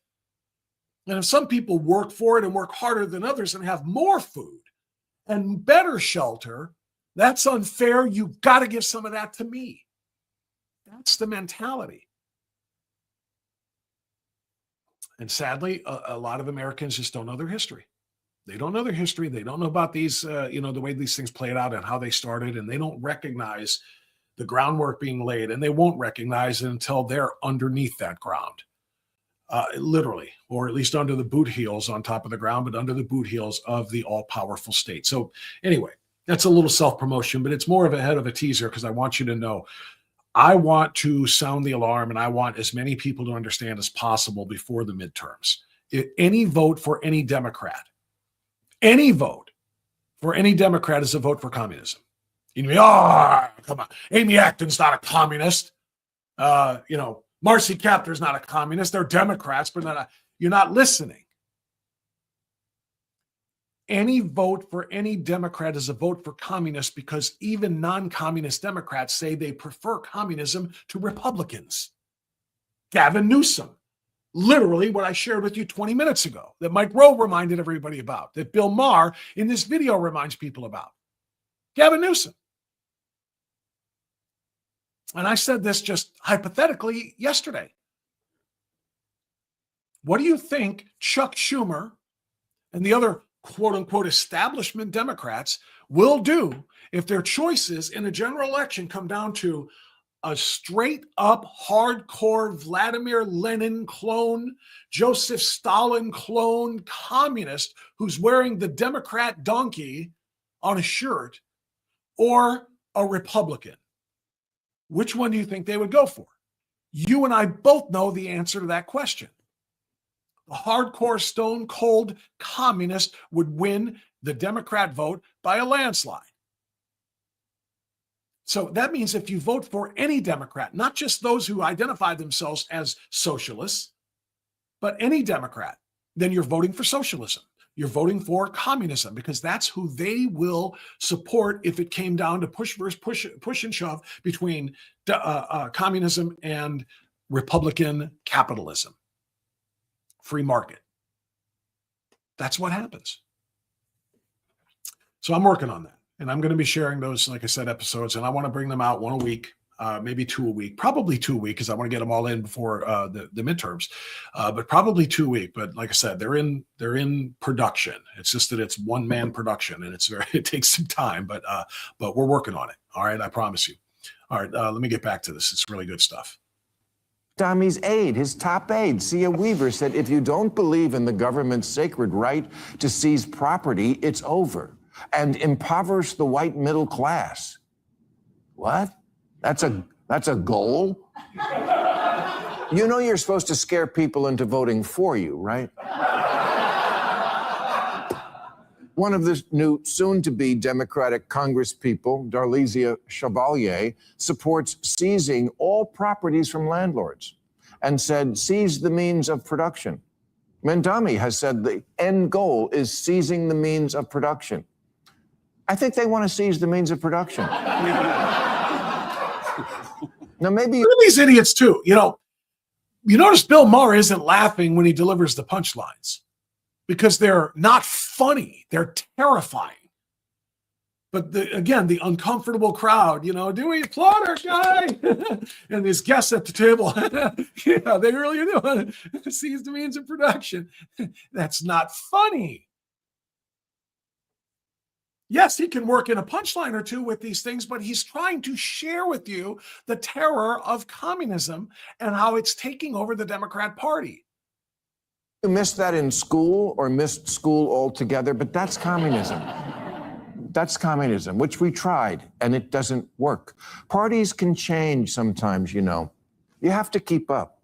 And if some people work for it and work harder than others and have more food and better shelter, that's unfair. You've got to give some of that to me. That's the mentality. And sadly, a lot of Americans just don't know their history. They don't know their history. They don't know about these, the way these things played out and how they started. And they don't recognize the groundwork being laid. And they won't recognize it until they're underneath that ground. Literally, or at least under the boot heels on top of the ground, but under the boot heels of the all-powerful state. So anyway, that's a little self-promotion, but it's more of a head of a teaser because I want you to know I want to sound the alarm and I want as many people to understand as possible before the midterms. Any vote for any Democrat, any vote for any Democrat is a vote for communism. You know, come on, Amy Acton's not a communist. Marcy Kaptur's not a communist. They're Democrats, but you're not listening. Any vote for any Democrat is a vote for communist because even non-communist Democrats say they prefer communism to Republicans. Gavin Newsom, literally what I shared with you 20 minutes ago, that Mike Rowe reminded everybody about, that Bill Maher in this video reminds people about. Gavin Newsom. And I said this just hypothetically yesterday. What do you think Chuck Schumer and the other quote-unquote establishment Democrats will do if their choices in a general election come down to a straight-up, hardcore Vladimir Lenin clone, Joseph Stalin clone communist who's wearing the Democrat donkey on a shirt, or a Republican? Which one do you think they would go for? You and I both know the answer to that question. The hardcore, stone cold communist would win the Democrat vote by a landslide. So that means if you vote for any Democrat, not just those who identify themselves as socialists, but any Democrat, then you're voting for socialism. You're voting for communism because that's who they will support if it came down to push and shove between communism and Republican capitalism, free market. That's what happens. So I'm working on that. And I'm going to be sharing those, like I said, episodes, and I want to bring them out one a week, maybe 2 a week, probably 2 a week because I want to get them all in before the midterms, but probably 2 a week. But like I said, they're in production. It's just that it's one-man production, and it takes some time, but we're working on it. All right, I promise you. All right, let me get back to this. It's really good stuff. Tommy's aide, his top aide, Cia Weaver, said, if you don't believe in the government's sacred right to seize property, it's over. And impoverish the white middle class. What? That's a goal? You know you're supposed to scare people into voting for you, right? One of the new soon-to-be Democratic Congresspeople, Darlisia Chevalier, supports seizing all properties from landlords and said, seize the means of production. Mendami has said the end goal is seizing the means of production. I think they want to seize the means of production. Now, maybe Look at these idiots too. You notice Bill Maher isn't laughing when he delivers the punchlines because they're not funny. They're terrifying. But again, the uncomfortable crowd, do we applaud our guy? And his guests at the table, yeah, they really do. Seize the means of production. That's not funny. Yes, he can work in a punchline or two with these things, but he's trying to share with you the terror of communism and how it's taking over the Democrat Party. you missed that in school or missed school altogether, but that's communism. That's communism, which we tried, and it doesn't work. Parties can change sometimes, You have to keep up.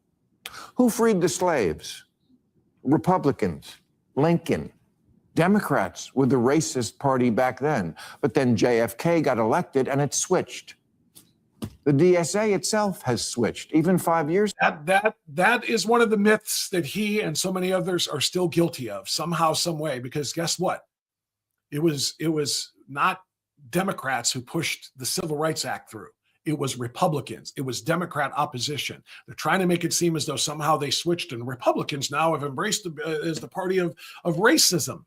Who freed the slaves? Republicans, Lincoln. Democrats were the racist party back then, but then JFK got elected and it switched. The DSA itself has switched, even 5 years. That is one of the myths that he and so many others are still guilty of somehow, some way, because guess what? It was not Democrats who pushed the Civil Rights Act through. It was Republicans. It was Democrat opposition. They're trying to make it seem as though somehow they switched, and Republicans now have embraced as the party of racism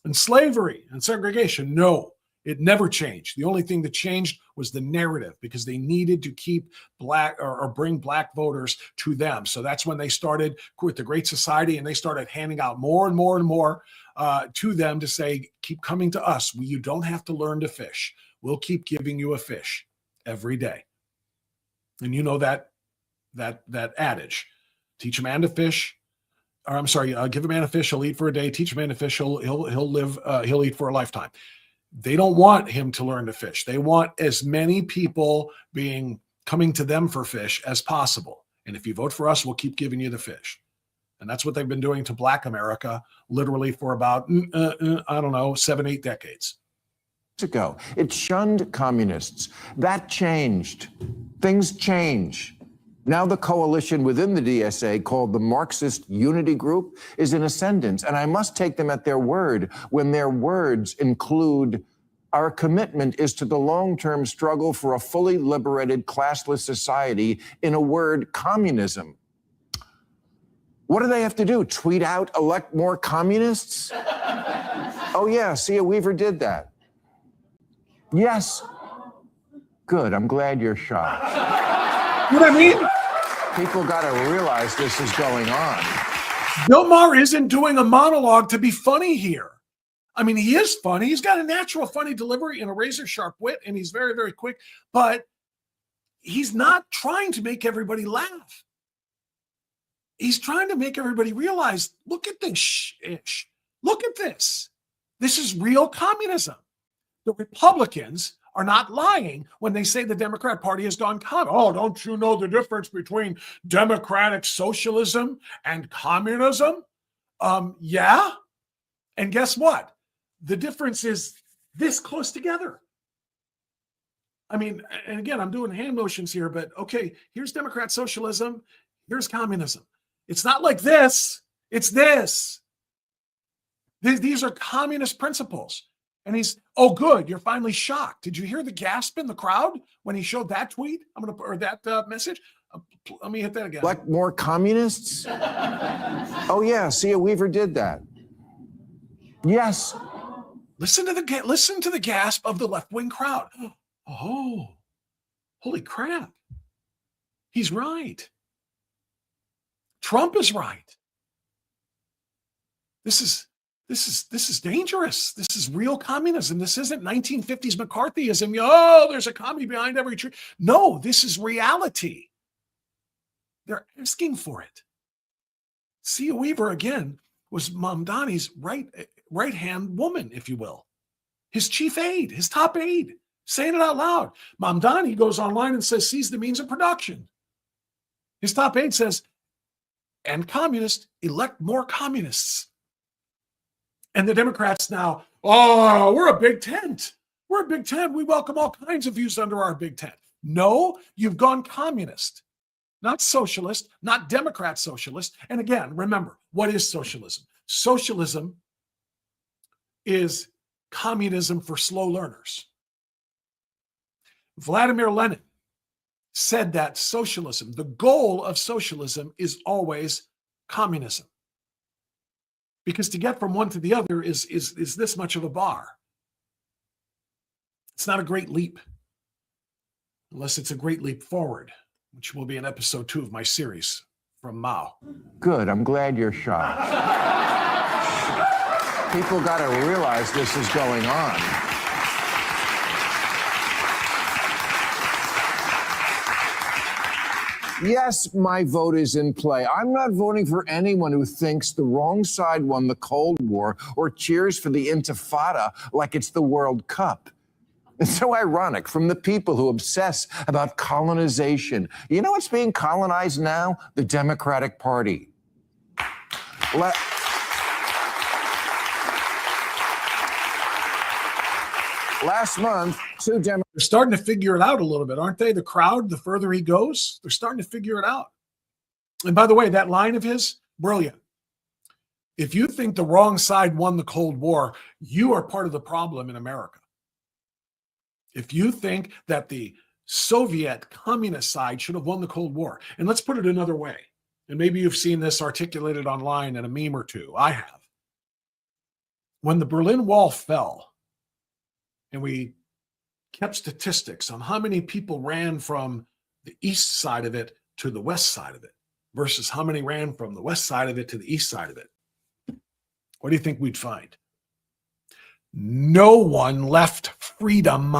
and slavery and segregation. No, it never changed. The only thing that changed was the narrative, because they needed to keep black or bring black voters to them. So that's when they started with the Great Society, and they started handing out more and more and more to them to say, keep coming to us. You don't have to learn to fish. We'll keep giving you a fish every day. And you know that adage, teach a man to fish, or I'm sorry, give a man a fish, he'll eat for a day. Teach a man to fish, he'll live, he'll eat for a lifetime. They don't want him to learn to fish. They want as many people coming to them for fish as possible. And if you vote for us, we'll keep giving you the fish. And that's what they've been doing to Black America, literally for about, 7-8 decades. Ago. It shunned communists. That changed. Things change. Now the coalition within the DSA, called the Marxist Unity Group, is in ascendance. And I must take them at their word when their words include, our commitment is to the long-term struggle for a fully liberated, classless society, in a word, communism. What do they have to do? Tweet out, elect more communists? Oh yeah, Cia Weaver did that. Yes. Good. I'm glad you're shocked. You know what I mean? People got to realize this is going on. Bill Maher isn't doing a monologue to be funny here. I mean, he is funny. He's got a natural funny delivery and a razor-sharp wit, and he's very, very quick. But he's not trying to make everybody laugh. He's trying to make everybody realize, look at this. Look at this. This is real communism. The Republicans are not lying when they say the Democrat Party has gone communist. Oh, don't you know the difference between democratic socialism and communism? Yeah. And guess what? The difference is this close together. I mean, and again, I'm doing hand motions here, but okay, here's Democrat socialism, here's communism. It's not like this, it's this. These are communist principles. And oh, good, you're finally shocked. Did you hear the gasp in the crowd when he showed that tweet? Or that message? Let me hit that again. Elect more communists? Oh, yeah, Cia Weaver did that. Yes. Listen to the gasp of the left-wing crowd. Oh, holy crap. He's right. Trump is right. This is dangerous. This is real communism. This isn't 1950s McCarthyism. Oh, there's a commie behind every tree. No, this is reality. They're asking for it. Cia Weaver, again, was Mamdani's right-hand woman, if you will. His chief aide, his top aide, saying it out loud. Mamdani goes online and says, seize the means of production. His top aide says, and communists, elect more communists. And the Democrats now, oh, we're a big tent. We're a big tent. We welcome all kinds of views under our big tent. No, you've gone communist, not socialist, not Democrat socialist. And again, remember, what is socialism? Socialism is communism for slow learners. Vladimir Lenin said that socialism, the goal of socialism is always communism. Because to get from one to the other is this much of a bar. It's not a great leap, unless it's a great leap forward, which will be in episode 2 of my series from Mao. Good, I'm glad you're shocked. People got to realize this is going on. Yes, my vote is in play. I'm not voting for anyone who thinks the wrong side won the Cold War or cheers for the Intifada like it's the World Cup. It's so ironic from the people who obsess about colonization. You know what's being colonized now? The Democratic Party. Last month, 2 Democrats. They're starting to figure it out a little bit, aren't they? The crowd, the further he goes, they're starting to figure it out. And by the way, that line of his, brilliant. If you think the wrong side won the Cold War, you are part of the problem in America. If you think that the Soviet communist side should have won the Cold War, and let's put it another way, and maybe you've seen this articulated online in a meme or two. I have. When the Berlin Wall fell, and we kept statistics on how many people ran from the east side of it to the west side of it versus how many ran from the west side of it to the east side of it. What do you think we'd find? No one left freedom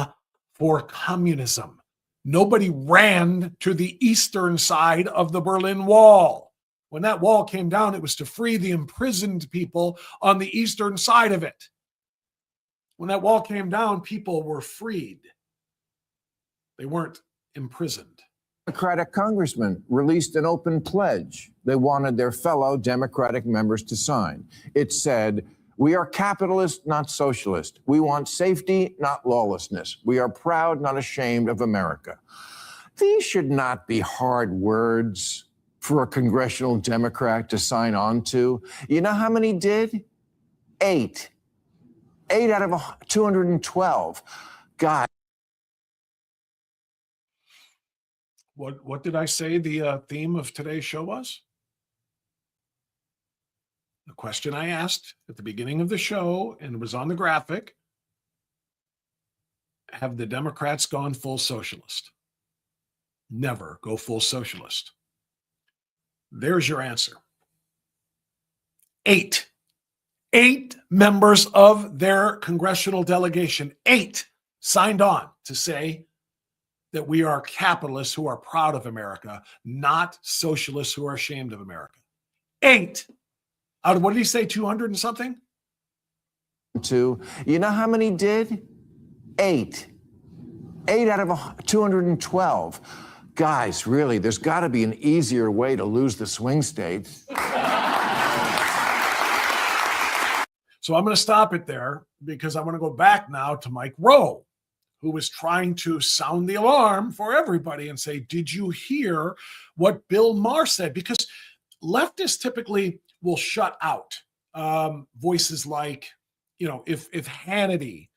for communism. Nobody ran to the eastern side of the Berlin Wall. When that wall came down, it was to free the imprisoned people on the eastern side of it. When that wall came down, people were freed. They weren't imprisoned. Democratic congressman released an open pledge they wanted their fellow Democratic members to sign. It said, "We are capitalist, not socialist. We want safety, not lawlessness. We are proud, not ashamed of America." These should not be hard words for a congressional Democrat to sign on to. You know how many did? 8. 8 out of 212. God. What did I say the theme of today's show was? The question I asked at the beginning of the show, and it was on the graphic, have the Democrats gone full socialist? Never go full socialist. There's your answer. 8 members of their congressional delegation, 8 signed on to say that we are capitalists who are proud of America, not socialists who are ashamed of America. 8 out of, what did he say, 200 and something? You know how many did? 8. 8 out of 212. Guys, really, there's got to be an easier way to lose the swing states. So I'm going to stop it there because I want to go back now to Mike Rowe, who was trying to sound the alarm for everybody and say, did you hear what Bill Maher said? Because leftists typically will shut out voices like, if Hannity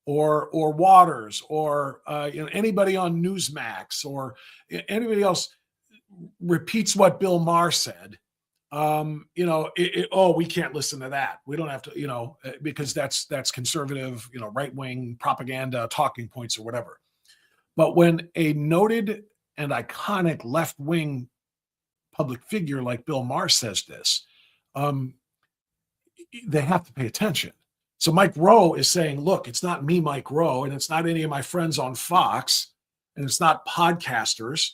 or Waters or anybody on Newsmax or anybody else repeats what Bill Maher said, we can't listen to that. We don't have to, because that's conservative, right-wing propaganda, talking points or whatever. But when a noted and iconic left-wing public figure like Bill Maher says this, they have to pay attention. So Mike Rowe is saying, look, it's not me, Mike Rowe, and it's not any of my friends on Fox, and it's not podcasters.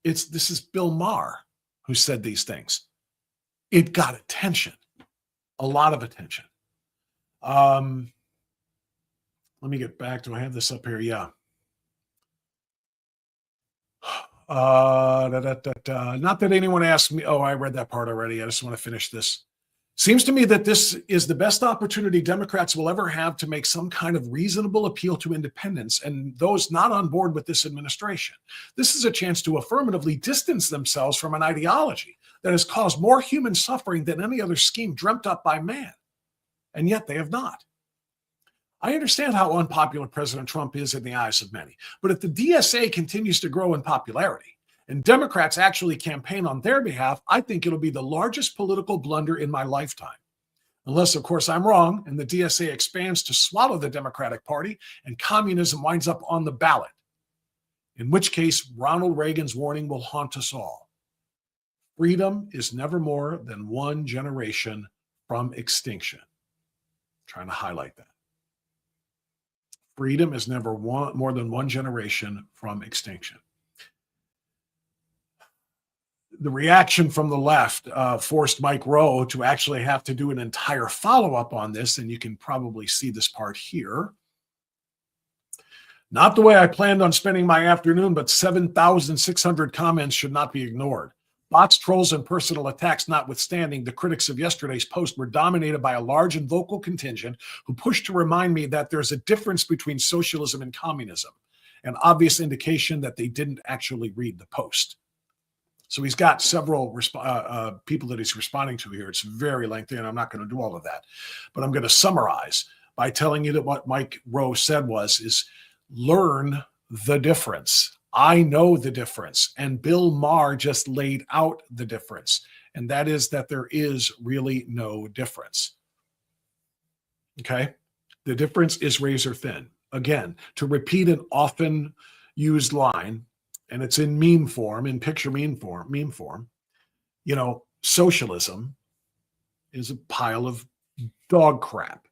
This is Bill Maher who said these things. It got attention, a lot of attention. Let me get back to, I have this up here. Yeah. Not that anyone asked me. Oh, I read that part already. I just want to finish this. Seems to me that this is the best opportunity Democrats will ever have to make some kind of reasonable appeal to independents and those not on board with this administration. This is a chance to affirmatively distance themselves from an ideology that has caused more human suffering than any other scheme dreamt up by man. And yet they have not. I understand how unpopular President Trump is in the eyes of many, but if the DSA continues to grow in popularity and Democrats actually campaign on their behalf, I think it'll be the largest political blunder in my lifetime. Unless, of course, I'm wrong and the DSA expands to swallow the Democratic Party and communism winds up on the ballot, in which case Ronald Reagan's warning will haunt us all. Freedom is never more than one generation from extinction. I'm trying to highlight that. Freedom is never more than one generation from extinction. The reaction from the left forced Mike Rowe to actually have to do an entire follow-up on this, and you can probably see this part here. Not the way I planned on spending my afternoon, but 7,600 comments should not be ignored. Bots, trolls, and personal attacks notwithstanding, the critics of yesterday's post were dominated by a large and vocal contingent who pushed to remind me that there's a difference between socialism and communism, an obvious indication that they didn't actually read the post. So he's got several people that he's responding to here. It's very lengthy, and I'm not going to do all of that. But I'm going to summarize by telling you that what Mike Rowe said is learn the difference. I know the difference, and Bill Maher just laid out the difference, and that is that there is really no difference. Okay? The difference is razor thin. Again, to repeat an often used line, and it's in meme form, in picture meme form, socialism is a pile of dog crap.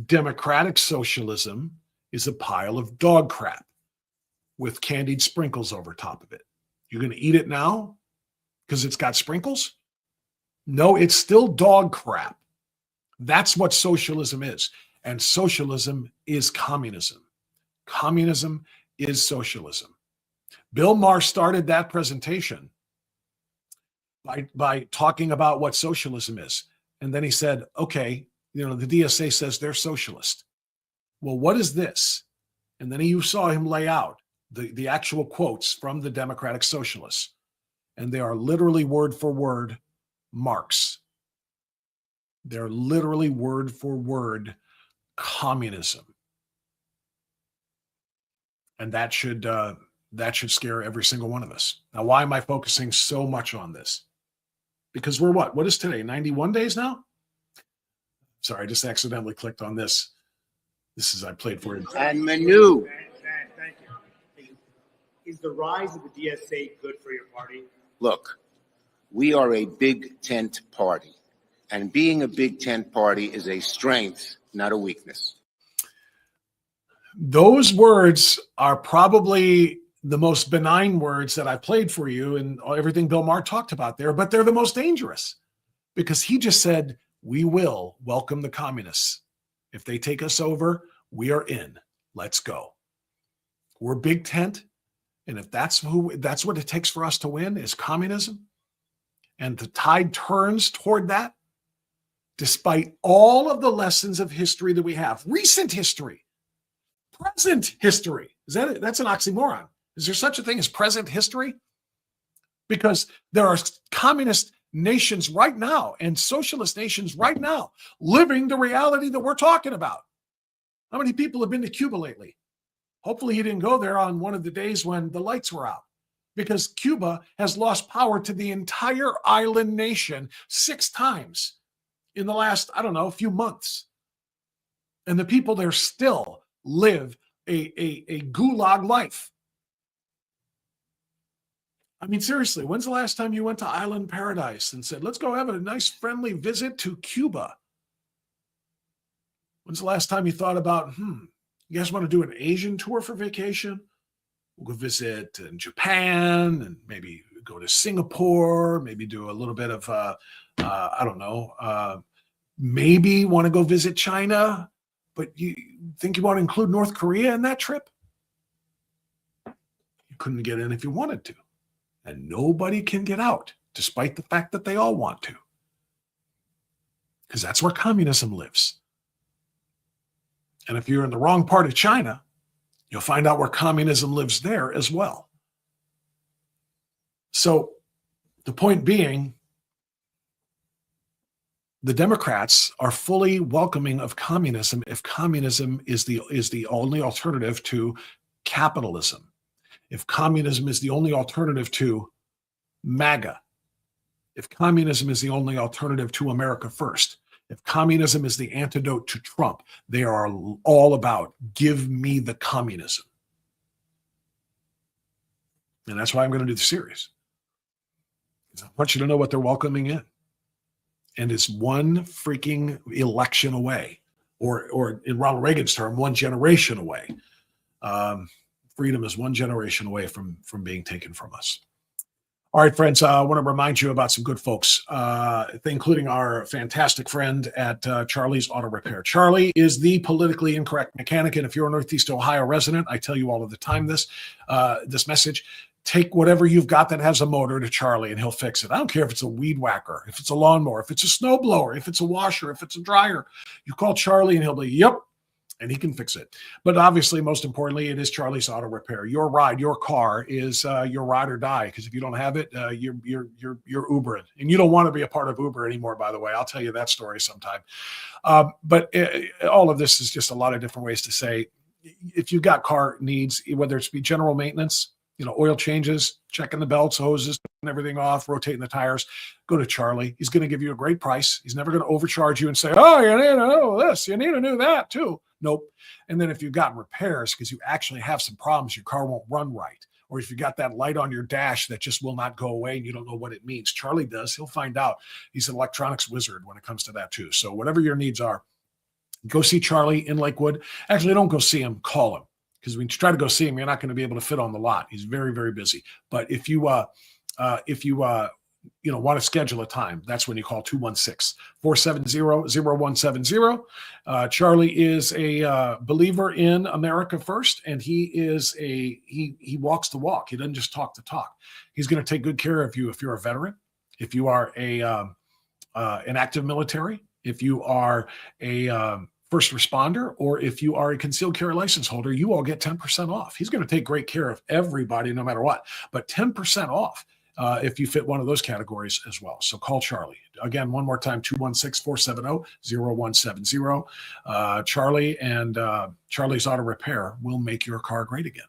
Democratic socialism is a pile of dog crap with candied sprinkles over top of it. You're going to eat it now because it's got sprinkles? No, it's still dog crap. That's what socialism is. And socialism is communism. Communism is socialism. Bill Maher started that presentation by talking about what socialism is. And then he said, okay, the DSA says they're socialist. Well, what is this? And then you saw him lay out the actual quotes from the Democratic Socialists. And they are literally word for word Marx. They're literally word for word communism. And that should scare every single one of us. Now, why am I focusing so much on this? Because we're what is today? 91 days now? Sorry, I just accidentally clicked on this. I played for it. And Manu. Thank you. Is the rise of the DSA good for your party? Look, we are a big tent party, and being a big tent party is a strength, not a weakness. Those words are probably the most benign words that I played for you and everything Bill Maher talked about there, but they're the most dangerous because he just said, we will welcome the communists. If they take us over, we are in. Let's go. We're a big tent. And if that's what it takes for us to win is communism, and the tide turns toward that, despite all of the lessons of history that we have, recent history, present history. That's an oxymoron. Is there such a thing as present history? Because there are communist nations right now and socialist nations right now living the reality that we're talking about. How many people have been to Cuba lately? Hopefully you didn't go there on one of the days when the lights were out, because Cuba has lost power to the entire island nation 6 times in the last, few months. And the people there still live a gulag life. I mean, seriously, when's the last time you went to Island Paradise and said, let's go have a nice friendly visit to Cuba? When's the last time you thought about, you guys want to do an Asian tour for vacation? We'll go visit in Japan and maybe go to Singapore, maybe do a little bit of, maybe want to go visit China, but you think you want to include North Korea in that trip? You couldn't get in if you wanted to. And nobody can get out, despite the fact that they all want to. Because that's where communism lives. And if you're in the wrong part of China, you'll find out where communism lives there as well. So the point being, the Democrats are fully welcoming of communism if communism is the only alternative to capitalism. If communism is the only alternative to MAGA. If communism is the only alternative to America First. If communism is the antidote to Trump, they are all about, give me the communism. And that's why I'm going to do the series. I want you to know what they're welcoming in. And it's one freaking election away, or in Ronald Reagan's term, one generation away. Freedom is one generation away from being taken from us. All right, friends, I want to remind you about some good folks, including our fantastic friend at Charlie's Auto Repair. Charlie is the politically incorrect mechanic, and if you're a Northeast Ohio resident, I tell you all of the time this message. Take whatever you've got that has a motor to Charlie, and he'll fix it. I don't care if it's a weed whacker, if it's a lawnmower, if it's a snowblower, if it's a washer, if it's a dryer. You call Charlie, and he'll be, yep, and he can fix it. But obviously, most importantly, it is Charlie's Auto Repair. Your ride, your car is your ride or die, because if you don't have it, you're Ubering. And you don't want to be a part of Uber anymore, by the way. I'll tell you that story sometime. But all of this is just a lot of different ways to say, if you've got car needs, whether it's be general maintenance, oil changes, checking the belts, hoses, taking everything off, rotating the tires, go to Charlie. He's going to give you a great price. He's never going to overcharge you and say, oh, you need to know this, you need to know that too. Nope. And then if you've got repairs, because you actually have some problems, your car won't run right. Or if you got that light on your dash that just will not go away and you don't know what it means, Charlie does. He'll find out. He's an electronics wizard when it comes to that too. So whatever your needs are, go see Charlie in Lakewood. Actually, don't go see him, call him. Because when you try to go see him, you're not going to be able to fit on the lot. He's very, very busy. But if you want to schedule a time, that's when you call 216-470-0170. Charlie is a believer in America First, and he walks the walk. He doesn't just talk the talk. He's going to take good care of you if you're a veteran, if you are an active military, if you are a first responder, or if you are a concealed carry license holder, you all get 10% off. He's going to take great care of everybody no matter what, but 10% off if you fit one of those categories as well. So call Charlie. Again, one more time, 216-470-0170. Charlie and Charlie's Auto Repair will make your car great again.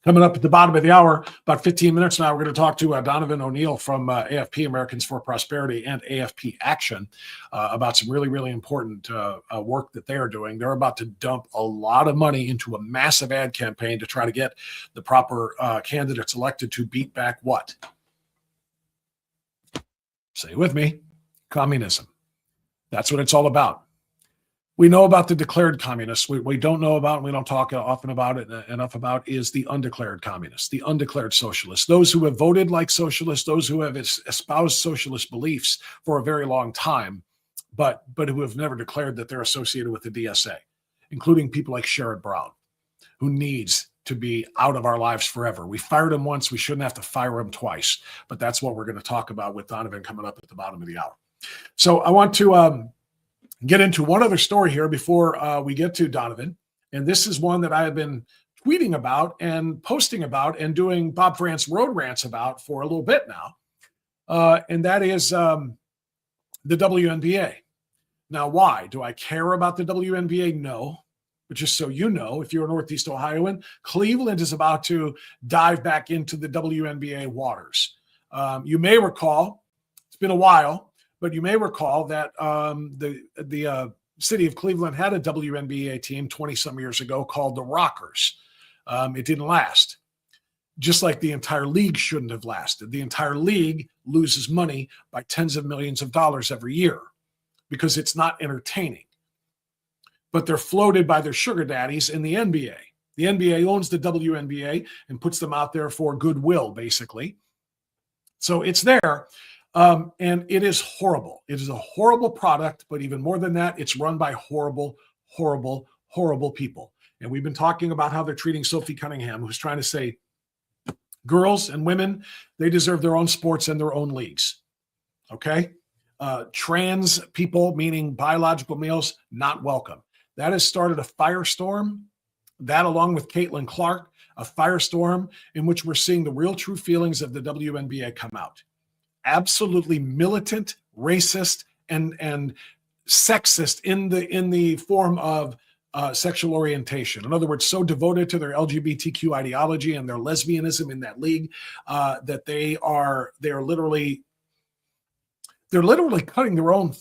Coming up at the bottom of the hour, about 15 minutes now, we're going to talk to Donovan O'Neill from AFP, Americans for Prosperity, and AFP Action about some really, really important work that they are doing. They're about to dump a lot of money into a massive ad campaign to try to get the proper candidates elected to beat back what? Say it with me, communism. That's what it's all about. We know about the declared communists. We don't know about, and we don't talk often about it enough about, is the undeclared communists, the undeclared socialists, those who have voted like socialists, those who have espoused socialist beliefs for a very long time, but who have never declared that they're associated with the DSA, including people like Sherrod Brown, who needs to be out of our lives forever. We fired him once. We shouldn't have to fire him twice. But that's what we're going to talk about with Donovan coming up at the bottom of the hour. So I want to get into one other story here before we get to Donovan. And this is one that I have been tweeting about and posting about and doing Bob France road rants about for a little bit now. And that is the WNBA. Now, why? Do I care about the WNBA? No. But just so you know, if you're a Northeast Ohioan, Cleveland is about to dive back into the WNBA waters. You may recall, it's been a while, but you may recall that the city of Cleveland had a WNBA team 20-some years ago called the Rockers. It didn't last. Just like the entire league shouldn't have lasted. The entire league loses money by tens of millions of dollars every year because it's not entertaining. But they're floated by their sugar daddies in the NBA. The NBA owns the WNBA and puts them out there for goodwill, basically. So it's there, and it is horrible. It is a horrible product, but even more than that, it's run by horrible, horrible, horrible people. And we've been talking about how they're treating Sophie Cunningham, who's trying to say girls and women, they deserve their own sports and their own leagues. Okay? Trans people, meaning biological males, not welcome. That has started a firestorm, that along with Caitlin Clark, a firestorm in which we're seeing the real true feelings of the WNBA come out. Absolutely militant, racist, and sexist in the form of sexual orientation. In other words, so devoted to their LGBTQ ideology and their lesbianism in that league that they're literally cutting their own,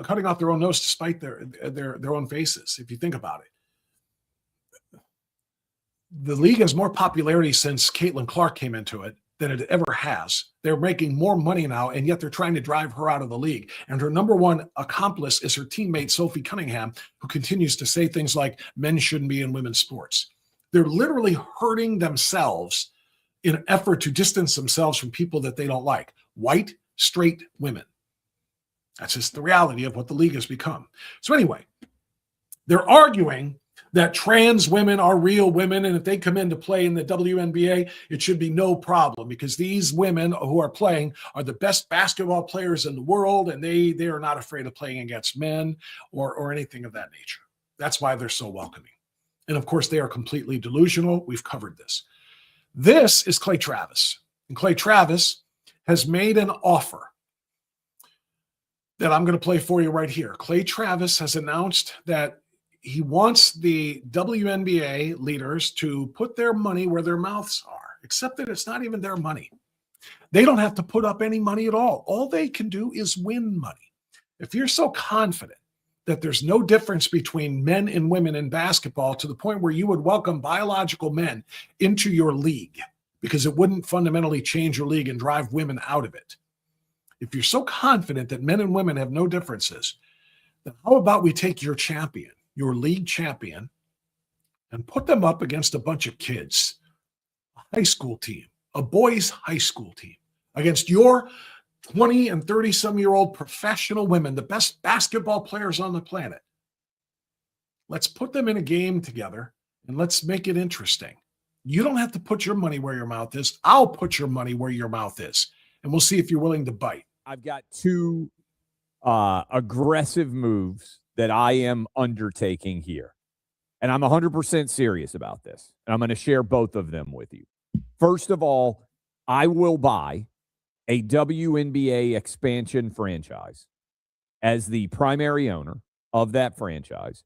cutting off their own nose to spite their own faces. If you think about it, the league has more popularity since Caitlin Clark came into it than it ever has. They're making more money now, and yet they're trying to drive her out of the league. And her number one accomplice is her teammate Sophie Cunningham, who continues to say things like men shouldn't be in women's sports. They're literally hurting themselves in an effort to distance themselves from people that they don't like. White, straight women. That's just the reality of what the league has become. So anyway, they're arguing that trans women are real women, and if they come into play in the WNBA, it should be no problem because these women who are playing are the best basketball players in the world, and they are not afraid of playing against men or anything of that nature. That's why they're so welcoming. And of course, they are completely delusional. We've covered this. This is Clay Travis. And Clay Travis has made an offer that I'm going to play for you right here. Clay Travis has announced that he wants the WNBA leaders to put their money where their mouths are, except that it's not even their money. They don't have to put up any money at all. All they can do is win money. If you're so confident that there's no difference between men and women in basketball to the point where you would welcome biological men into your league because it wouldn't fundamentally change your league and drive women out of it. If you're so confident that men and women have no differences, then how about we take your champion, your league champion, and put them up against a bunch of kids, a high school team, a boys' high school team, against your 20 and 30-some-year-old professional women, the best basketball players on the planet. Let's put them in a game together, and let's make it interesting. You don't have to put your money where your mouth is. I'll put your money where your mouth is, and we'll see if you're willing to bite. I've got two aggressive moves that I am undertaking here. And I'm 100% serious about this. And I'm going to share both of them with you. First of all, I will buy a WNBA expansion franchise as the primary owner of that franchise.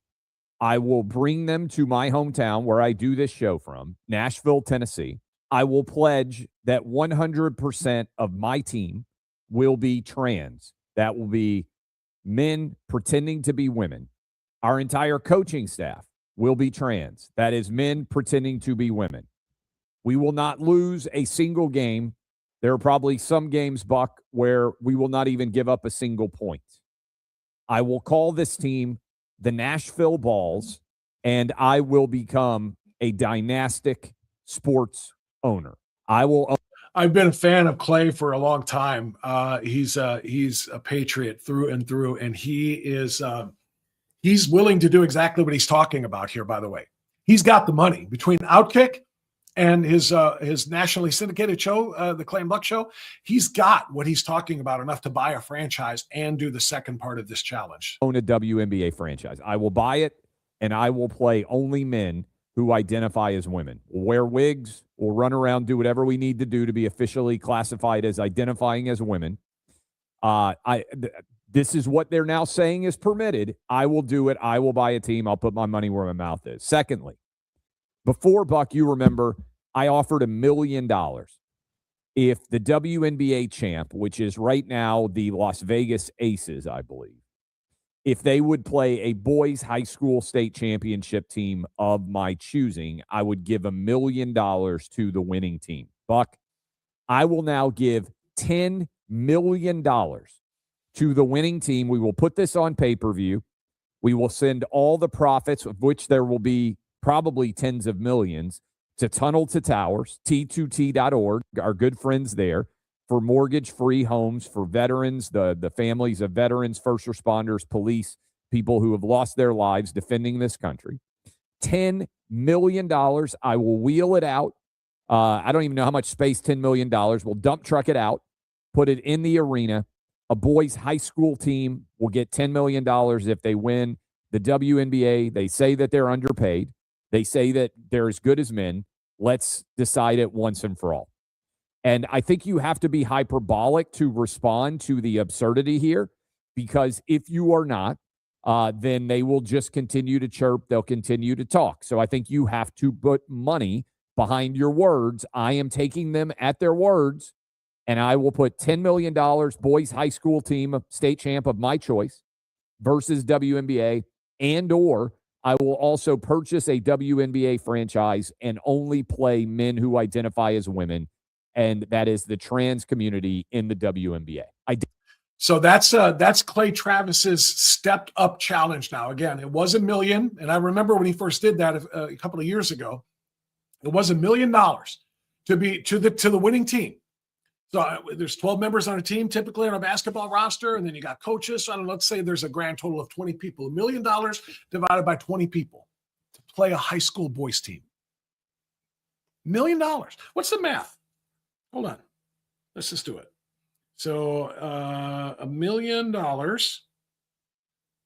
I will bring them to my hometown where I do this show from, Nashville, Tennessee. I will pledge that 100% of my team will be trans. That will be men pretending to be women. Our entire coaching staff will be trans. That is men pretending to be women. We will not lose a single game. There are probably some games, Buck, where we will not even give up a single point. I will call this team the Nashville Balls, and I will become a dynastic sports owner. I've been a fan of Clay for a long time. He's a patriot through and through, and he's willing to do exactly what he's talking about here, by the way. He's got the money between Outkick and his nationally syndicated show, the Clay and Buck Show. He's got what he's talking about enough to buy a franchise and do the second part of this challenge. Own a WNBA franchise. I will buy it, and I will play only men who identify as women. We'll wear wigs. We'll run around, do whatever we need to do to be officially classified as identifying as women. This is what they're now saying is permitted. I will do it. I will buy a team. I'll put my money where my mouth is. Secondly, before, Buck, you remember, I offered $1 million if the WNBA champ, which is right now the Las Vegas Aces, I believe, if they would play a boys high school state championship team of my choosing, I would give $1 million to the winning team. Buck, I will now give $10 million to the winning team. We will put this on pay-per-view. We will send all the profits, of which there will be probably tens of millions, to Tunnel to Towers, T2T.org, our good friends there, for mortgage-free homes for veterans, the families of veterans, first responders, police, people who have lost their lives defending this country. $10 million. I will wheel it out. I don't even know how much space $10 million. We'll dump truck it out, put it in the arena. A boys high school team will get $10 million if they win the WNBA. They say that they're underpaid. They say that they're as good as men. Let's decide it once and for all. And I think you have to be hyperbolic to respond to the absurdity here, because if you are not, then they will just continue to chirp. They'll continue to talk. So I think you have to put money behind your words. I am taking them at their words, and I will put $10 million, boys high school team, state champ of my choice, versus WNBA, and or I will also purchase a WNBA franchise and only play men who identify as women, and that is the trans community in the WNBA. So that's Clay Travis's stepped up challenge now. Again, it was $1 million, and I remember when he first did that a couple of years ago. It was $1 million to be to the winning team. So there's 12 members on a team typically on a basketball roster, and then you got coaches. So I don't know, let's say there's a grand total of 20 people. $1 million divided by 20 people to play a high school boys team. $1 million. What's the math? Hold on. Let's just do it. So $1 million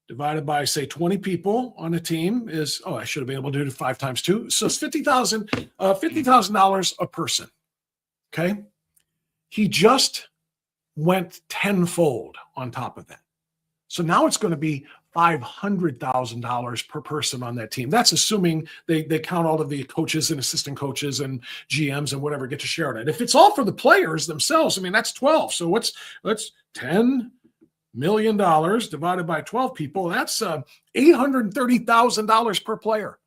divided by, say, 20 people on a team is, I should have been able to do it 5 times 2. So it's $50,000 a person. Okay. He just went tenfold on top of that. So now it's going to be $500,000 per person on that team. That's assuming they count all of the coaches and assistant coaches and GMs and whatever get to share it. If it's all for the players themselves, I mean, that's 12. So what's $10 million divided by 12 people? That's $830,000 per player.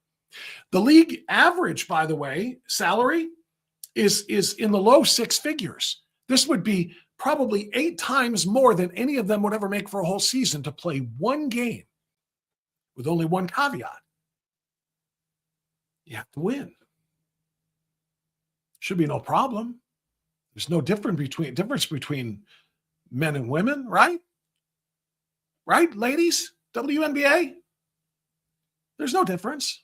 The league average, by the way, salary is in the low 6 figures. This would be probably 8 times more than any of them would ever make for a whole season to play one game, with only one caveat. You have to win. Should be no problem. There's no difference between men and women, right? Right, ladies? WNBA? There's no difference.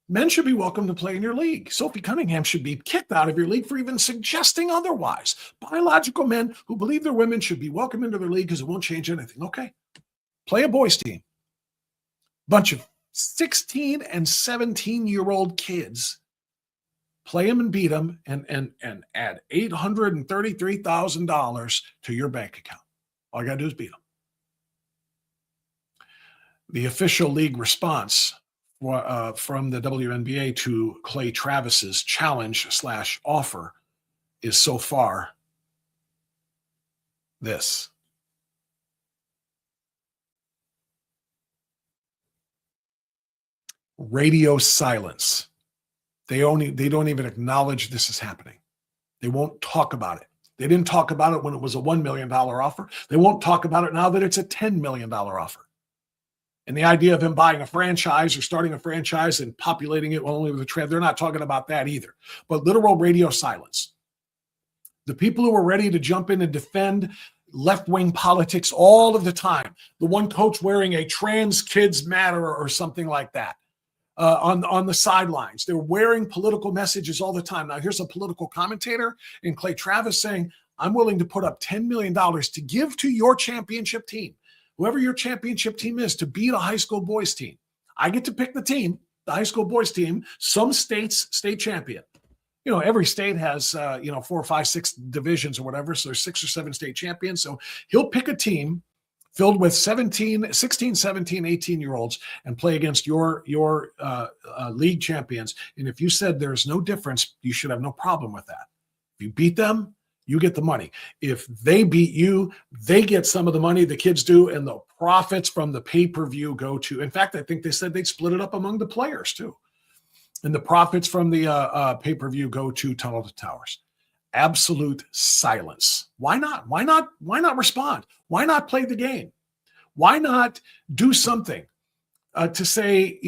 Men should be welcome to play in your league. Sophie Cunningham should be kicked out of your league for even suggesting otherwise. Biological men who believe they're women should be welcome into their league because it won't change anything. Okay. Play a boys team. Bunch of 16 and 17-year-old kids. Play them and beat them and add $833,000 to your bank account. All you got to do is beat them. The official league response from the WNBA to Clay Travis's challenge/offer is so far this. Radio silence. They don't even acknowledge this is happening. They won't talk about it. They didn't talk about it when it was a $1 million offer. They won't talk about it now that it's a $10 million offer. And the idea of him buying a franchise or starting a franchise and populating it only with a trend, they're not talking about that either. But literal radio silence. The people who are ready to jump in and defend left-wing politics all of the time. The one coach wearing a trans kids matter or something like that. on the sidelines. They're wearing political messages all the time. Now, here's a political commentator in Clay Travis saying, I'm willing to put up $10 million to give to your championship team, whoever your championship team is, to beat a high school boys team. I get to pick the team, the high school boys team, some states state champion. You know, every state has, 4 or 5, 6 divisions or whatever. So there's 6 or 7 state champions. So he'll pick a team filled with 16, 17, 18-year-olds and play against your league champions. And if you said there's no difference, you should have no problem with that. If you beat them, you get the money. If they beat you, they get some of the money, the kids do, and the profits from the pay-per-view go to. In fact, I think they said they'd split it up among the players too. And the profits from the pay-per-view go to Tunnel to Towers. Absolute silence. Why not? Why not respond? Why not play the game? Why not do something to say,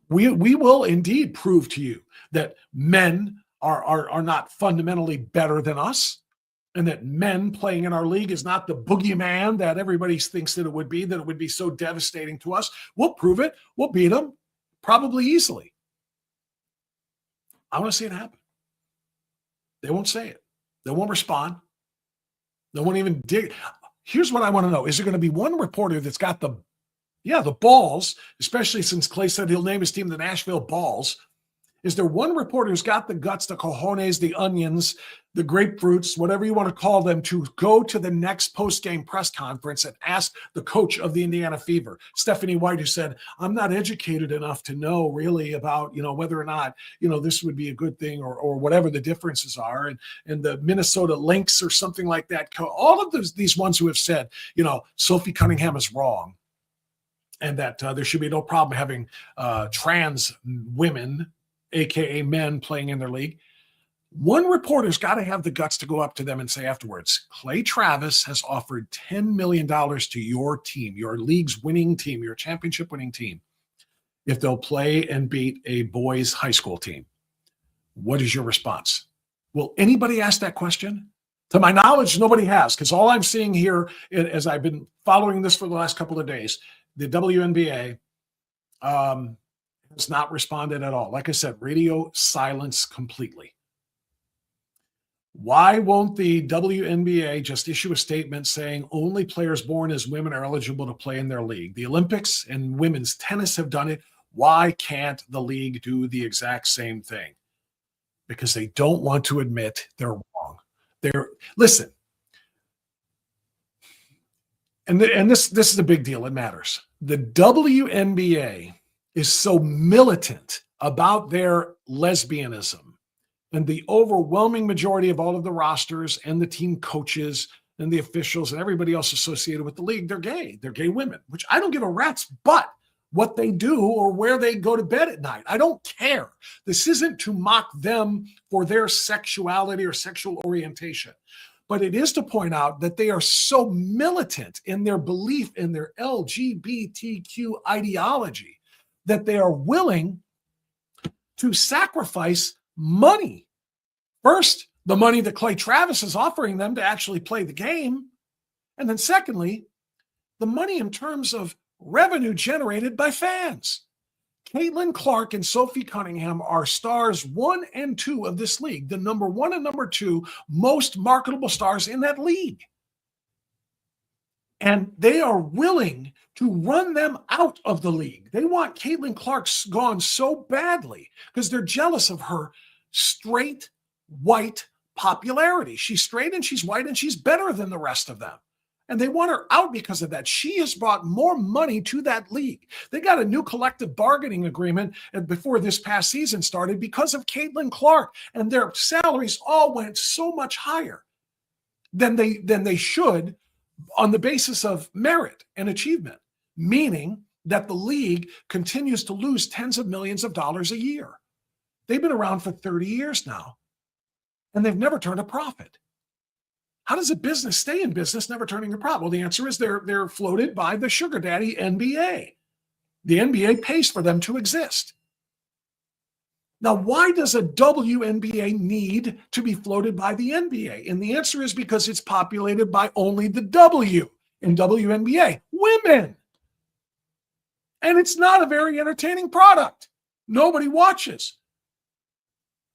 we will indeed prove to you that men are not fundamentally better than us, and that men playing in our league is not the boogeyman that everybody thinks that it would be so devastating to us. We'll prove it. We'll beat them, probably easily. I want to see it happen. They won't say it. They won't respond. They won't even dig. Here's what I want to know. Is there going to be one reporter that's got the balls, especially since Clay said he'll name his team the Nashville Balls? Is there one reporter who's got the guts, the cojones, the onions, the grapefruits, whatever you want to call them, to go to the next post-game press conference and ask the coach of the Indiana Fever, Stephanie White, who said, I'm not educated enough to know really about, whether or not, this would be a good thing or whatever the differences are. And the Minnesota Lynx or something like that. All of these ones who have said, Sophie Cunningham is wrong and that there should be no problem having trans women, AKA men, playing in their league. One reporter's got to have the guts to go up to them and say afterwards, Clay Travis has offered $10 million to your team, your league's winning team, your championship winning team, if they'll play and beat a boys' high school team. What is your response? Will anybody ask that question? To my knowledge, nobody has, because all I'm seeing here, as I've been following this for the last couple of days, the WNBA has not responded at all. Like I said, radio silence completely. Why won't the WNBA just issue a statement saying only players born as women are eligible to play in their league? The Olympics and women's tennis have done it. Why can't the league do the exact same thing? Because they don't want to admit they're wrong. Listen, and this is a big deal. It matters. The WNBA is so militant about their lesbianism, and the overwhelming majority of all of the rosters and the team coaches and the officials and everybody else associated with the league, they're gay. They're gay women, which I don't give a rat's butt what they do or where they go to bed at night. I don't care. This isn't to mock them for their sexuality or sexual orientation, but it is to point out that they are so militant in their belief in their LGBTQ ideology that they are willing to sacrifice money. First, the money that Clay Travis is offering them to actually play the game. And then secondly, the money in terms of revenue generated by fans. Caitlin Clark and Sophie Cunningham are stars 1 and 2 of this league, the number 1 and number 2 most marketable stars in that league. And they are willing to run them out of the league. They want Caitlin Clark gone so badly because they're jealous of her straight, white popularity. She's straight and she's white and she's better than the rest of them. And they want her out because of that. She has brought more money to that league. They got a new collective bargaining agreement before this past season started because of Caitlin Clark. And their salaries all went so much higher than they should on the basis of merit and achievement, meaning that the league continues to lose tens of millions of dollars a year. They've been around for 30 years now, and they've never turned a profit. How does a business stay in business never turning a profit? Well, the answer is they're floated by the sugar daddy NBA. The NBA pays for them to exist. Now, why does a WNBA need to be floated by the NBA? And the answer is because it's populated by only the W in WNBA, women. And it's not a very entertaining product. Nobody watches.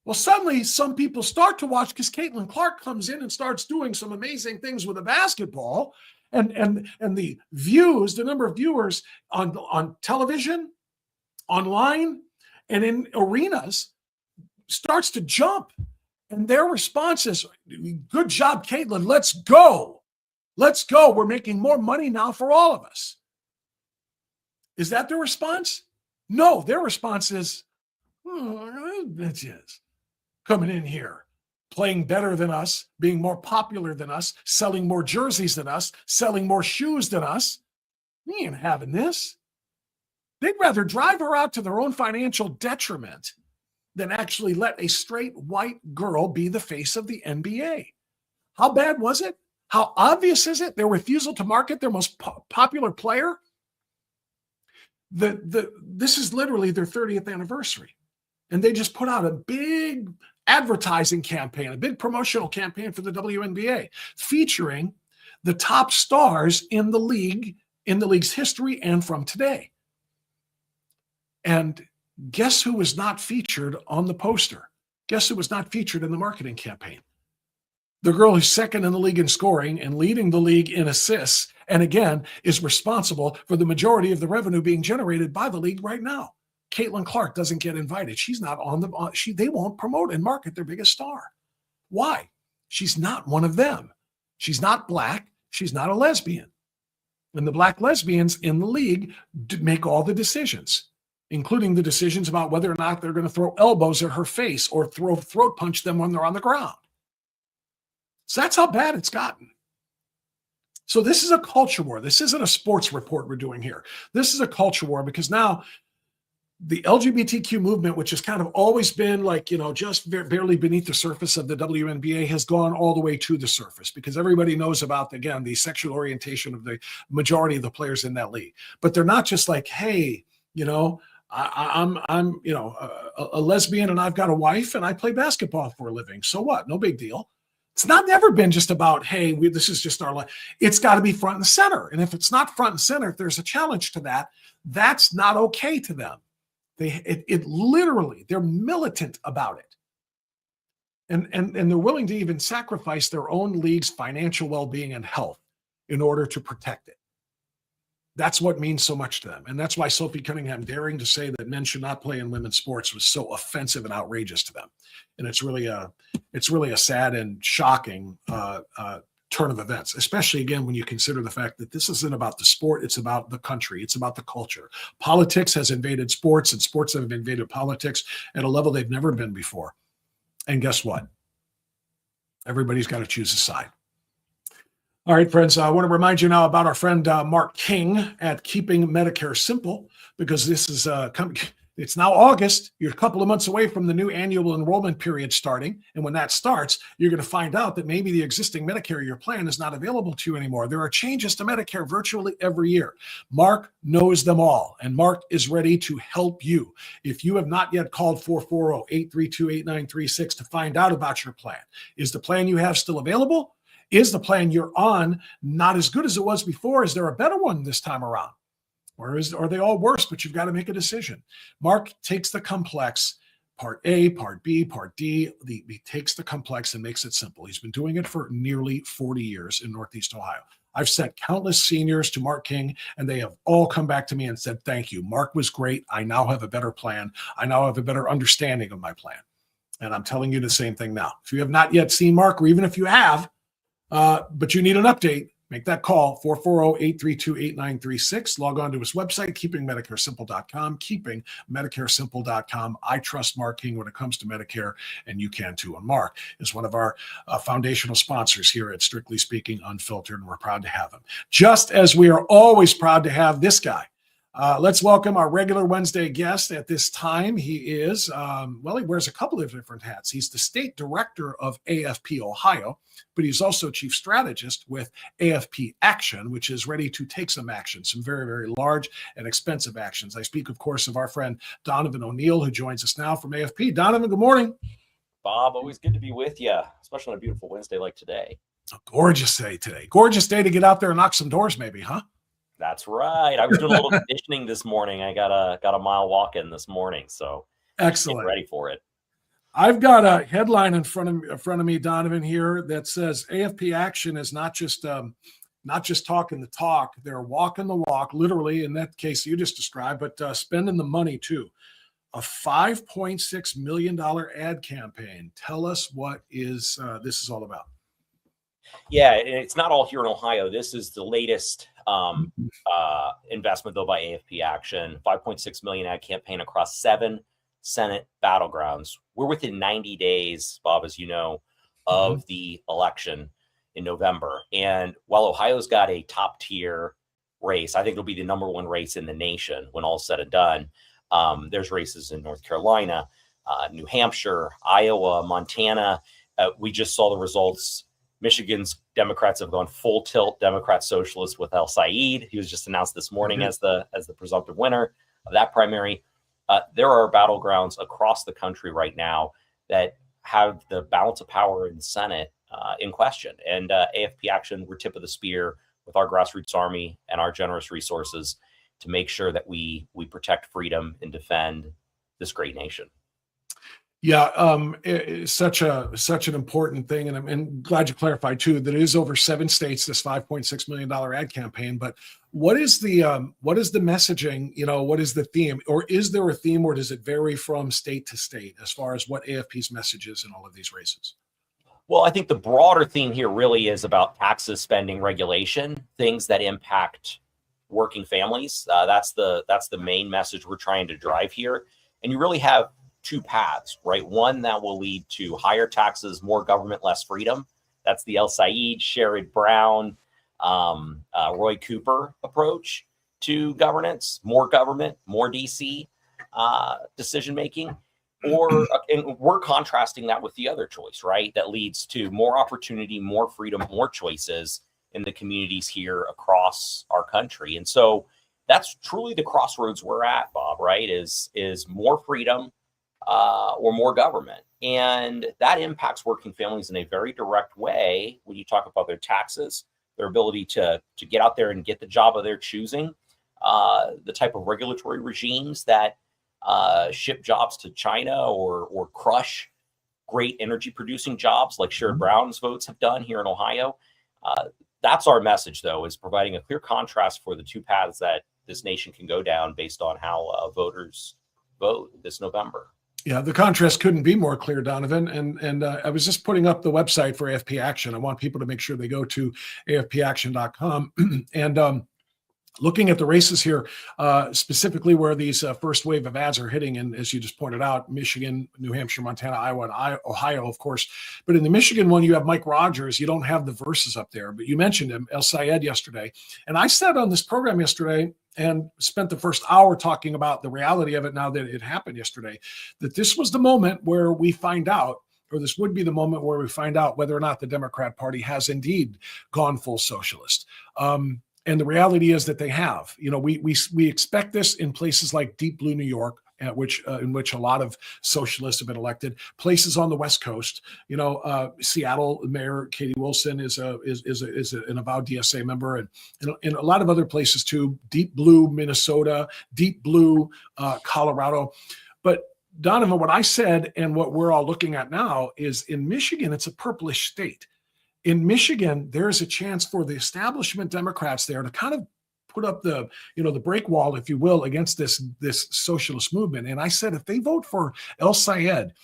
Well, suddenly some people start to watch because Caitlin Clark comes in and starts doing some amazing things with a basketball, and the views, the number of viewers on television, online, and in arenas starts to jump. And their response is, good job, Caitlin. Let's go. Let's go. We're making more money now for all of us. Is that their response? No, their response is, bitches coming in here, playing better than us, being more popular than us, selling more jerseys than us, selling more shoes than us. We ain't having this. They'd rather drive her out to their own financial detriment than actually let a straight white girl be the face of the NBA. How bad was it? How obvious is it? Their refusal to market their most popular player? This is literally their 30th anniversary. And they just put out a big advertising campaign, a big promotional campaign for the WNBA, featuring the top stars in the league, in the league's history and from today. And guess who was not featured on the poster? Guess who was not featured in the marketing campaign? The girl who's second in the league in scoring and leading the league in assists, and again, is responsible for the majority of the revenue being generated by the league right now. Caitlin Clark doesn't get invited. She's not on the, they won't promote and market their biggest star. Why? She's not one of them. She's not black. She's not a lesbian. And the black lesbians in the league make all the decisions, including the decisions about whether or not they're going to throw elbows at her face or throat punch them when they're on the ground. So that's how bad it's gotten. So this is a culture war. This isn't a sports report we're doing here. This is a culture war because now the LGBTQ movement, which has kind of always been like, just barely beneath the surface of the WNBA, has gone all the way to the surface because everybody knows about, again, the sexual orientation of the majority of the players in that league. But they're not just like, hey, I'm a lesbian and I've got a wife and I play basketball for a living. So what? No big deal. It's never been just about, hey, this is just our life. It's got to be front and center. And if it's not front and center, if there's a challenge to that, that's not okay to them. Literally, they're militant about it. And they're willing to even sacrifice their own league's financial well-being and health in order to protect it. That's what means so much to them. And that's why Sophie Cunningham daring to say that men should not play in women's sports was so offensive and outrageous to them. And it's really a sad and shocking turn of events, especially, again, when you consider the fact that this isn't about the sport, it's about the country, it's about the culture. Politics has invaded sports, and sports have invaded politics at a level they've never been before. And guess what? Everybody's got to choose a side. All right, friends, I want to remind you now about our friend Mark King at Keeping Medicare Simple, because this is it's now August. You're a couple of months away from the new annual enrollment period starting. And when that starts, you're going to find out that maybe the existing Medicare, your plan, is not available to you anymore. There are changes to Medicare virtually every year. Mark knows them all, and Mark is ready to help you. If you have not yet called 440-832-8936 to find out about your plan, is the plan you have still available? Is the plan you're on not as good as it was before? Is there a better one this time around? Or are they all worse, but you've got to make a decision? Mark takes the complex, part A, part B, part D. He takes the complex and makes it simple. He's been doing it for nearly 40 years in Northeast Ohio. I've sent countless seniors to Mark King, and they have all come back to me and said, thank you. Mark was great. I now have a better plan. I now have a better understanding of my plan. And I'm telling you the same thing now. If you have not yet seen Mark, or even if you have, but you need an update, make that call, 440-832-8936. Log on to his website, keepingmedicaresimple.com, keepingmedicaresimple.com. I trust Mark King when it comes to Medicare, and you can too. And Mark is one of our foundational sponsors here at Strictly Speaking Unfiltered, and we're proud to have him. Just as we are always proud to have this guy. Let's welcome our regular Wednesday guest at this time. He is, he wears a couple of different hats. He's the state director of AFP Ohio, but he's also chief strategist with AFP Action, which is ready to take some action, some very, very large and expensive actions. I speak, of course, of our friend Donovan O'Neill, who joins us now from AFP. Donovan, good morning. Bob, always good to be with you, especially on a beautiful Wednesday like today. A gorgeous day today. Gorgeous day to get out there and knock some doors maybe, huh? That's right. I was doing a little conditioning this morning. I got a mile walk in this morning, so Excellent. get ready for it. I've got a headline in front of me, Donovan, here that says AFP Action is not just talking the talk; they're walking the walk, literally in that case you just described, but spending the money too. A $5.6 million ad campaign. Tell us what this is all about. Yeah, and it's not all here in Ohio. This is the latest investment, though, by AFP Action. 5.6 million ad campaign across 7 Senate battlegrounds. We're within 90 days, Bob, as you know, of the election in November. And while Ohio's got a top tier race, I think it'll be the #1 race in the nation when all's said and done. There's races in North Carolina, New Hampshire, Iowa, Montana. We just saw the results. Michigan's Democrats have gone full tilt Democrat socialist with El Said. He was just announced this morning as the presumptive winner of that primary. There are battlegrounds across the country right now that have the balance of power in the Senate in question. And AFP Action, we're tip of the spear with our grassroots army and our generous resources to make sure that we protect freedom and defend this great nation. Yeah, it's such an important thing, and I'm glad you clarified too that it is over 7 states. This $5.6 million ad campaign, but what is the messaging? You know, what is the theme, or is there a theme, or does it vary from state to state as far as what AFP's message is in all of these races? Well, I think the broader theme here really is about taxes, spending, regulation, things that impact working families. That's the main message we're trying to drive here, and you really have 2 paths, right? One that will lead to higher taxes, more government, less freedom. That's the El Said, Sherrod Brown, Roy Cooper approach to governance, more government, more DC decision-making. And we're contrasting that with the other choice, right? That leads to more opportunity, more freedom, more choices in the communities here across our country. And so that's truly the crossroads we're at, Bob, right? Is more freedom, or more government. And that impacts working families in a very direct way when you talk about their taxes, their ability to get out there and get the job of their choosing, the type of regulatory regimes that ship jobs to China or crush great energy producing jobs like Sherrod Brown's votes have done here in Ohio. That's our message, though, is providing a clear contrast for the 2 paths that this nation can go down based on how voters vote this November. Yeah, the contrast couldn't be more clear, Donovan. And I was just putting up the website for AFP Action. I want people to make sure they go to afpaction.com and looking at the races here, specifically where these first wave of ads are hitting, and as you just pointed out, Michigan, New Hampshire, Montana, Iowa, and Ohio, of course. But in the Michigan one, you have Mike Rogers. You don't have the verses up there, but you mentioned him, El Said, yesterday. And I said on this program yesterday, and spent the first hour talking about the reality of it now that it happened yesterday, that this was the moment where we find out, or this would be the moment where we find out whether or not the Democrat Party has indeed gone full socialist. And the reality is that they have. You know, we expect this in places like deep blue New York, in which a lot of socialists have been elected. Places on the West Coast, you know, Seattle Mayor Katie Wilson is an avowed DSA member, and in a lot of other places too. Deep blue Minnesota, deep blue Colorado. But Donovan, what I said and what we're all looking at now is in Michigan, it's a purplish state. In Michigan, there's a chance for the establishment Democrats there to kind of put up the break wall, if you will, against this socialist movement. And I said, if they vote for El Said,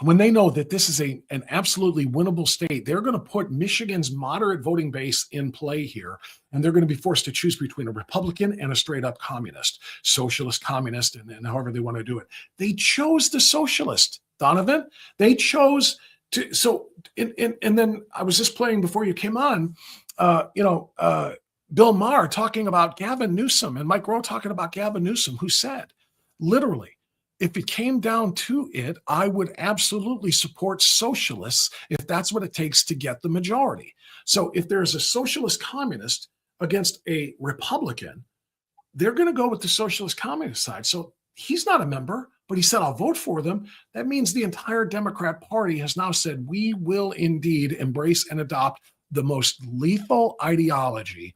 when they know that this is an absolutely winnable state, they're going to put Michigan's moderate voting base in play here. And they're going to be forced to choose between a Republican and a straight up communist, socialist communist, and however they want to do it. They chose the socialist, Donovan. They chose to. So, and then I was just playing before you came on, Bill Maher talking about Gavin Newsom and Mike Rowe talking about Gavin Newsom, who said, literally, if it came down to it, I would absolutely support socialists if that's what it takes to get the majority. So if there's a socialist communist against a Republican, they're going to go with the socialist communist side. So he's not a member, but he said, I'll vote for them. That means the entire Democrat Party has now said, we will indeed embrace and adopt the most lethal ideology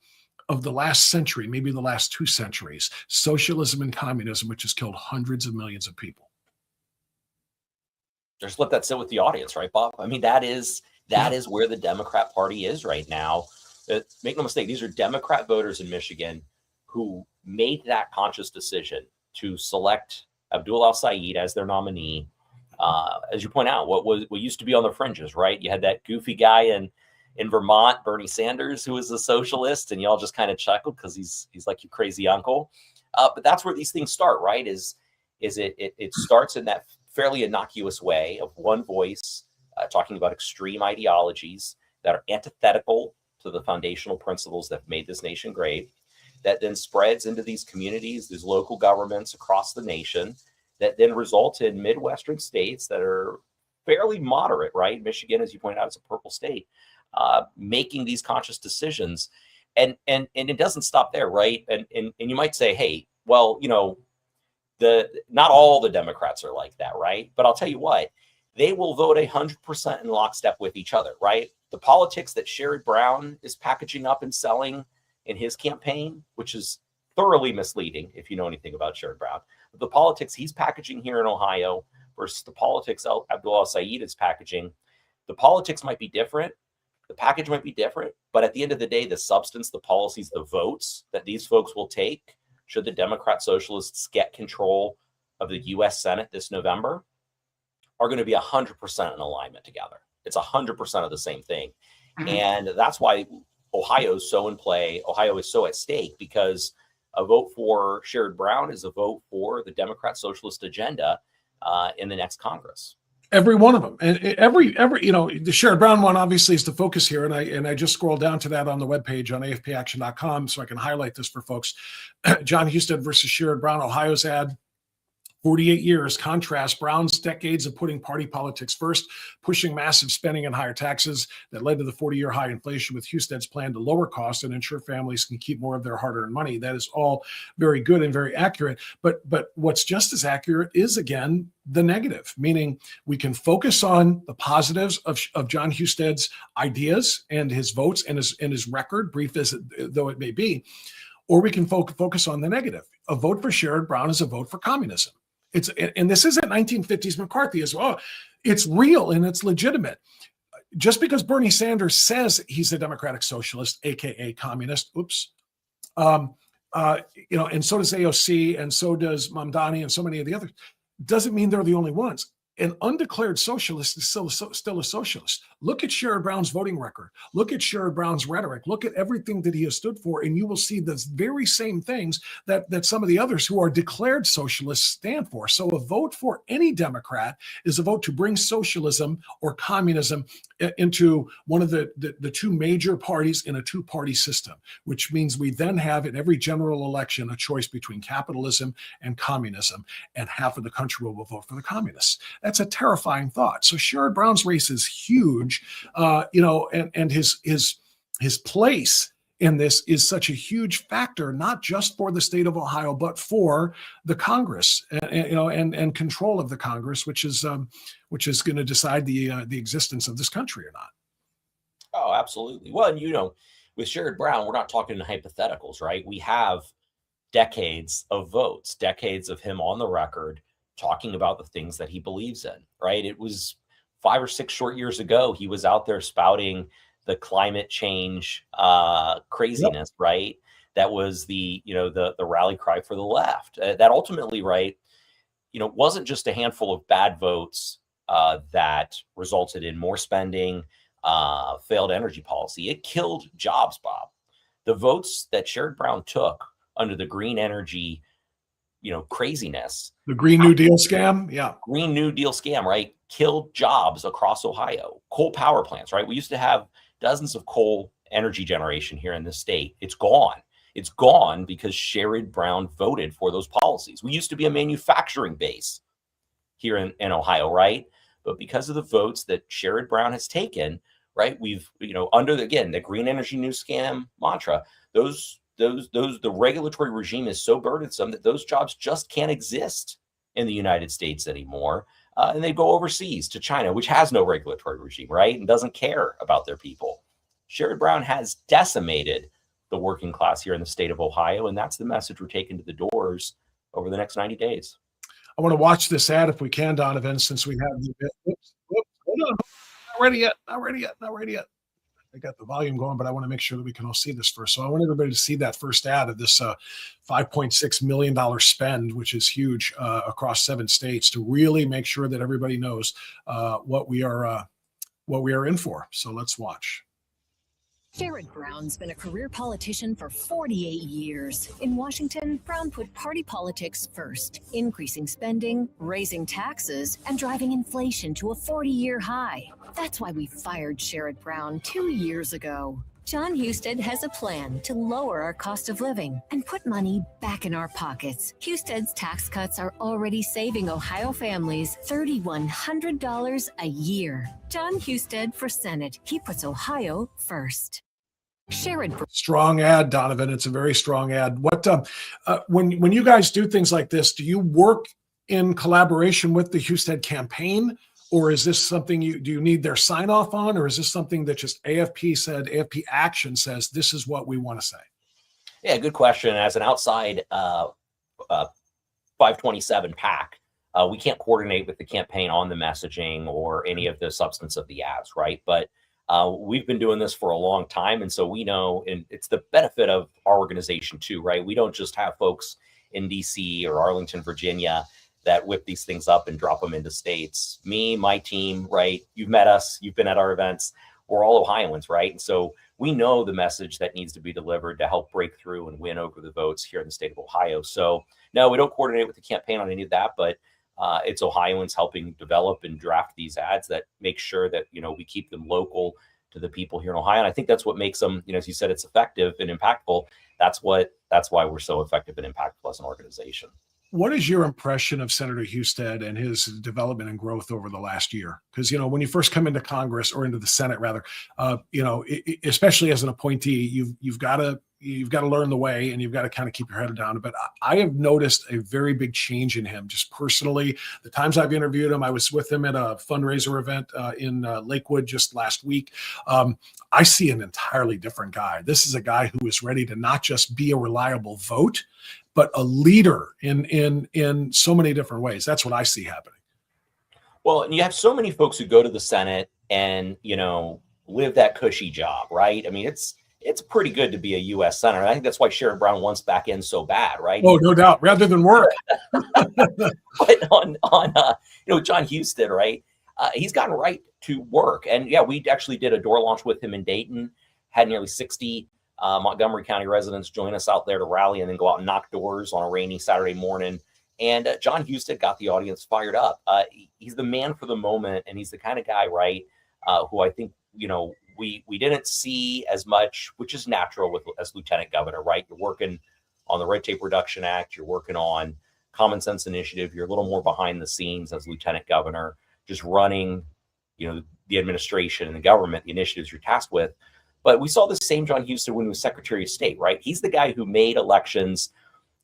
of the last century, maybe the last 2 centuries, socialism and communism, which has killed hundreds of millions of people. Just let that sit with the audience, right, Bob? I mean, that is where the Democrat Party is right now. Make no mistake, these are Democrat voters in Michigan who made that conscious decision to select Abdul al-Sayed as their nominee. As you point out, what used to be on the fringes, right? You had that goofy guy in Vermont, Bernie Sanders, who was a socialist, and y'all just kind of chuckled because he's like your crazy uncle. But that's where these things start, right? It starts in that fairly innocuous way of one voice talking about extreme ideologies that are antithetical to the foundational principles that have made this nation great, that then spreads into these communities, these local governments across the nation, that then result in Midwestern states that are fairly moderate, right? Michigan, as you pointed out, is a purple state, making these conscious decisions. And it doesn't stop there, right? And you might say, hey, well, not all the Democrats are like that, right? But I'll tell you what, they will vote 100% in lockstep with each other, right? The politics that Sherrod Brown is packaging up and selling in his campaign, which is thoroughly misleading if you know anything about Sherrod Brown, but the politics he's packaging here in Ohio versus the politics Abdul al-Sayed is packaging, the politics might be different, the package might be different, but at the end of the day, the substance, the policies, the votes that these folks will take, should the Democrat Socialists get control of the U.S. Senate this November, are going to be 100% in alignment together. It's 100% of the same thing. Mm-hmm. And that's why Ohio is so in play. Ohio is so at stake, because a vote for Sherrod Brown is a vote for the Democrat Socialist agenda in the next Congress. Every one of them, and every the Sherrod Brown one obviously is the focus here, and I just scrolled down to that on the webpage on afpaction.com so I can highlight this for folks. John Husted versus Sherrod Brown, Ohio's ad. 48 years contrast Brown's decades of putting party politics first, pushing massive spending and higher taxes that led to the 40-year high inflation, with Husted's plan to lower costs and ensure families can keep more of their hard-earned money. That is all very good and very accurate. But what's just as accurate is, again, the negative, meaning we can focus on the positives of John Husted's ideas and his votes and his record, brief as though it may be, or we can focus on the negative. A vote for Sherrod Brown is a vote for communism. And this isn't 1950s McCarthy as well. It's real and it's legitimate. Just because Bernie Sanders says he's a democratic socialist, aka communist, and so does AOC, and so does Mamdani, and so many of the others, doesn't mean they're the only ones. An undeclared socialist is still a socialist. Look at Sherrod Brown's voting record. Look at Sherrod Brown's rhetoric. Look at everything that he has stood for, and you will see the very same things that some of the others who are declared socialists stand for. So a vote for any Democrat is a vote to bring socialism or communism into one of the two major parties in a two-party system, which means we then have in every general election a choice between capitalism and communism, and half of the country will vote for the communists. That's a terrifying thought. So Sherrod Brown's race is huge, and his place in this is such a huge factor, not just for the state of Ohio, but for the Congress, and control of the Congress, which is going to decide the existence of this country or not. Oh, absolutely. Well, and with Sherrod Brown, we're not talking in hypotheticals, right? We have decades of votes, decades of him on the record talking about the things that he believes in, right? It was 5 or 6 short years ago, he was out there spouting the climate change craziness, yep. Right? That was the rally cry for the left. That ultimately, right, wasn't just a handful of bad votes that resulted in more spending, failed energy policy. It killed jobs, Bob. The votes that Sherrod Brown took under the green energy craziness. The Green New Deal scam. Yeah. Green New Deal scam, right? Killed jobs across Ohio. Coal power plants, right? We used to have dozens of coal energy generation here in this state. It's gone. It's gone because Sherrod Brown voted for those policies. We used to be a manufacturing base here in Ohio, right? But because of the votes that Sherrod Brown has taken, right? We've, under the green energy new scam mantra, the regulatory regime is so burdensome that those jobs just can't exist in the United States anymore. And they go overseas to China, which has no regulatory regime, right? And doesn't care about their people. Sherrod Brown has decimated the working class here in the state of Ohio. And that's the message we're taking to the doors over the next 90 days. I want to watch this ad if we can, Donovan, since we have the hold on. Not ready yet. I got the volume going, but I want to make sure that we can all see this first. So I want everybody to see that first ad of this $5.6 million spend, which is huge across 7 states, to really make sure that everybody knows what we are in for. So let's watch. Sherrod Brown's been a career politician for 48 years. In Washington, Brown put party politics first, increasing spending, raising taxes, and driving inflation to a 40-year high. That's why we fired Sherrod Brown 2 years ago. John Husted has a plan to lower our cost of living and put money back in our pockets. Husted's tax cuts are already saving Ohio families $3,100 a year. John Husted for Senate. He puts Ohio first. Strong ad, Donovan. It's a very strong ad. What when you guys do things like this, do you work in collaboration with the Husted campaign? Or is this something do you need their sign off on? Or is this something that just AFP Action says, this is what we want to say? Yeah, good question. As an outside 527 PAC, we can't coordinate with the campaign on the messaging or any of the substance of the ads, right? But we've been doing this for a long time. And so we know, and it's the benefit of our organization too, right? We don't just have folks in DC or Arlington, Virginia, that whip these things up and drop them into states. Me, my team, right? You've met us. You've been at our events. We're all Ohioans, right? And so we know the message that needs to be delivered to help break through and win over the votes here in the state of Ohio. So no, we don't coordinate with the campaign on any of that, but it's Ohioans helping develop and draft these ads that make sure that, we keep them local to the people here in Ohio. And I think that's what makes them, as you said, it's effective and impactful. That's why we're so effective and impactful as an organization. What is your impression of Senator Husted and his development and growth over the last year? Because, when you first come into Congress, or into the Senate rather, especially as an appointee, you've got to learn the way, and you've got to kind of keep your head down. But I have noticed a very big change in him, just personally. The times I've interviewed him, I was with him at a fundraiser event in Lakewood just last week. I see an entirely different guy. This is a guy who is ready to not just be a reliable vote, but a leader in so many different ways. That's what I see happening. Well, and you have so many folks who go to the Senate and, live that cushy job, right? I mean, it's pretty good to be a U.S. Senator. I think that's why Sherrod Brown wants back in so bad, right? Oh, no doubt. Rather than work. But on John Husted, right? He's gotten right to work. And yeah, we actually did a door launch with him in Dayton, had nearly 60 Montgomery County residents join us out there to rally and then go out and knock doors on a rainy Saturday morning. And John Husted got the audience fired up. He's the man for the moment, and he's the kind of guy, right, who I think, we didn't see as much, which is natural as Lieutenant Governor, right? You're working on the Red Tape Reduction Act. You're working on Common Sense Initiative. You're a little more behind the scenes as Lieutenant Governor, just running, the administration and the government, the initiatives you're tasked with. But we saw the same John Husted when he was Secretary of State, right? He's the guy who made elections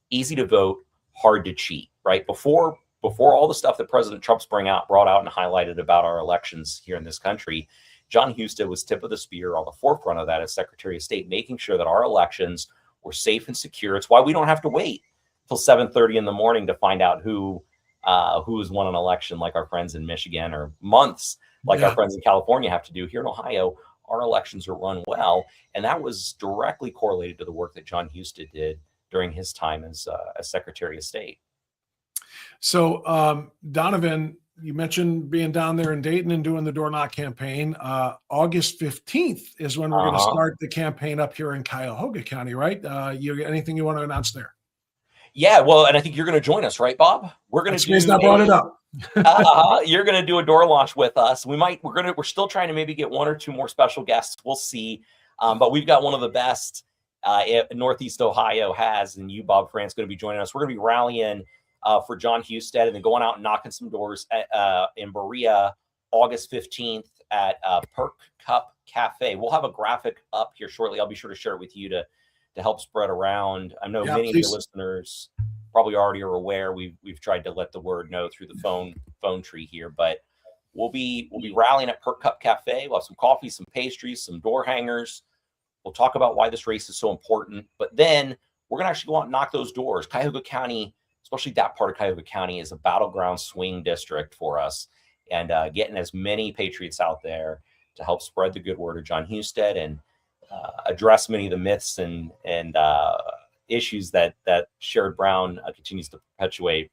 easy to vote, hard to cheat, right? Before all the stuff that President Trump's brought out and highlighted about our elections here in this country, John Husted was tip of the spear on the forefront of that as Secretary of State, making sure that our elections were safe and secure. It's why we don't have to wait till 7:30 in the morning to find out who has won an election, like our friends in Michigan, or months like our friends in California have to do. Here in Ohio, our elections are run well, and that was directly correlated to the work that John Husted did during his time as Secretary of State. So, Donovan, you mentioned being down there in Dayton and doing the door knock campaign. August 15th is when we're going to start the campaign up here in Cuyahoga County, right? Anything you want to announce there? Yeah, well, and I think you're going to join us, right, Bob? We're going to do. I brought it up. You're going to do a door launch with us. We're still trying to maybe get 1 or 2 more special guests. We'll see. But we've got one of the best Northeast Ohio has, and you, Bob France, going to be joining us. We're going to be rallying for John Husted and then going out and knocking some doors in Berea, August 15th at Perk Cup Cafe. We'll have a graphic up here shortly. I'll be sure to share it with you to help spread around. I know many of your listeners probably already are aware. We've tried to let the word know through the phone tree here, but we'll be rallying at Perk Cup Cafe. We'll have some coffee, some pastries, some door hangers. We'll talk about why this race is so important, but then we're going to actually go out and knock those doors. Cuyahoga County, especially that part of Cuyahoga County, is a battleground swing district for us, and getting as many patriots out there to help spread the good word of John Husted and address many of the myths and issues that Sherrod Brown continues to perpetuate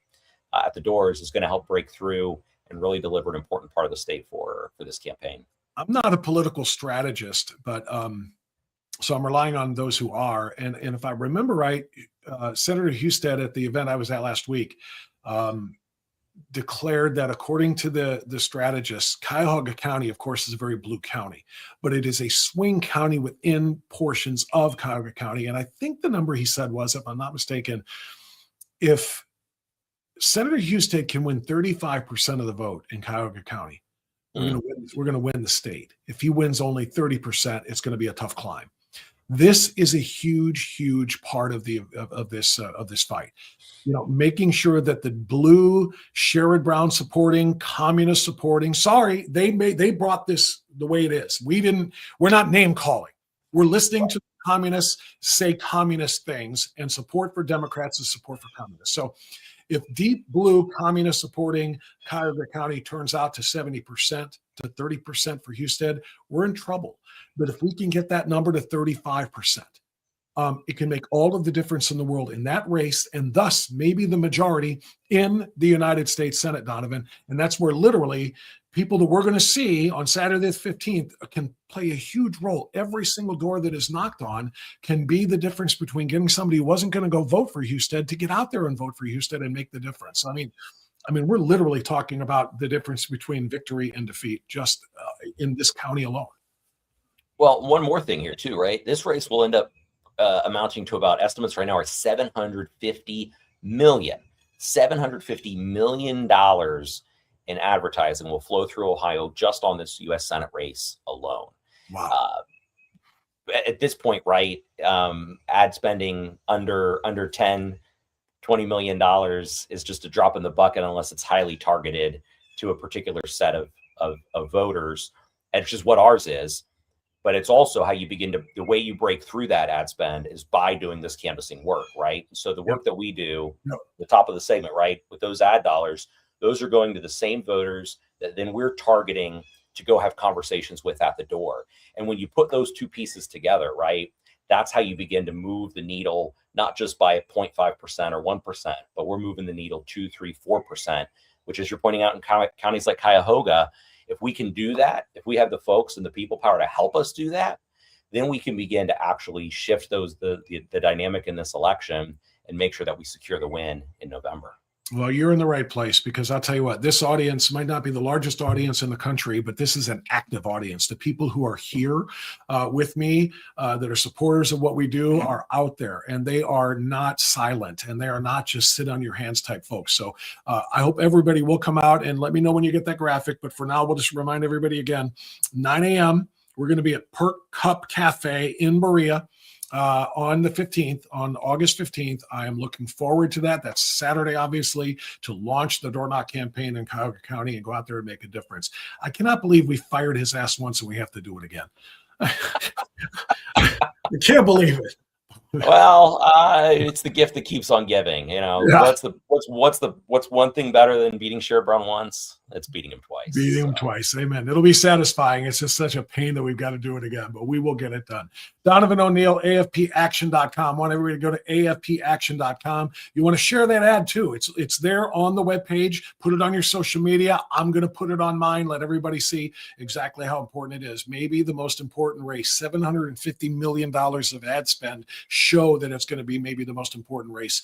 at the doors is going to help break through and really deliver an important part of the state for this campaign. I'm not a political strategist, but so I'm relying on those who are. And if I remember right, Senator Husted at the event I was at last week declared that according to the strategists, Cuyahoga County, of course, is a very blue county, but it is a swing county within portions of Cuyahoga County. And I think the number he said was, if I'm not mistaken, if Senator Husted can win 35% of the vote in Cuyahoga County, we're going to win the state. If he wins only 30%, it's going to be a tough climb. This is a huge part of this fight. You know, making sure that the blue, Sherrod Brown supporting, communist supporting. Sorry, they brought this the way it is. We're not name calling. We're listening to communists say communist things, and support for Democrats is support for communists. So if deep blue communist supporting Cuyahoga County turns out to 70% to 30% for Husted, we're in trouble. But if we can get that number to 35%, it can make all of the difference in the world in that race, and thus maybe the majority in the United States Senate, Donovan. And that's where literally people that we're going to see on Saturday the 15th can play a huge role. Every single door that is knocked on can be the difference between getting somebody who wasn't going to go vote for Husted to get out there and vote for Husted and make the difference. I mean, we're literally talking about the difference between victory and defeat just in this county alone. Well, one more thing here too, right? This race will end up amounting to about, estimates right now are $750 million in advertising will flow through Ohio just on this U.S. Senate race alone. Wow. At this point, right, ad spending under $10, $20 million is just a drop in the bucket unless it's highly targeted to a particular set of voters, and it's just what ours is. But it's also how you begin to, the way you break through that ad spend is by doing this canvassing work, right? So the work that we do, the top of the segment, right, with those ad dollars, those are going to the same voters that then we're targeting to go have conversations with at the door. And when you put those two pieces together, right, that's how you begin to move the needle, not just by 0.5% or 1%, but we're moving the needle 2, 3, 4%, which, as you're pointing out, in counties like Cuyahoga, if we can do that, if we have the folks and the people power to help us do that, then we can begin to actually shift the dynamic in this election and make sure that we secure the win in November. Well, you're in the right place, because I'll tell you what, this audience might not be the largest audience in the country, but this is an active audience. The people who are here with me that are supporters of what we do are out there, and they are not silent, and they are not just sit on your hands type folks. So I hope everybody will come out and let me know when you get that graphic. But for now, we'll just remind everybody again, 9 a.m., we're going to be at Perk Cup Cafe in Berea. On the 15th, on August 15th. I am looking forward to that. That's Saturday, obviously, to launch the door knock campaign in Cuyahoga County and go out there and make a difference. I cannot believe we fired his ass once and we have to do it again. I can't believe it. Well, it's the gift that keeps on giving. You know, yeah. What's one thing better than beating Sherrod Brown once? It's beating him twice. Beating him twice. Amen. It'll be satisfying. It's just such a pain that we've got to do it again, but we will get it done. Donovan O'Neill, AFPaction.com. I want everybody to go to AFPaction.com. You want to share that ad too. It's there on the webpage. Put it on your social media. I'm going to put it on mine. Let everybody see exactly how important it is. Maybe the most important race, $750 million of ad spend, show that it's going to be maybe the most important race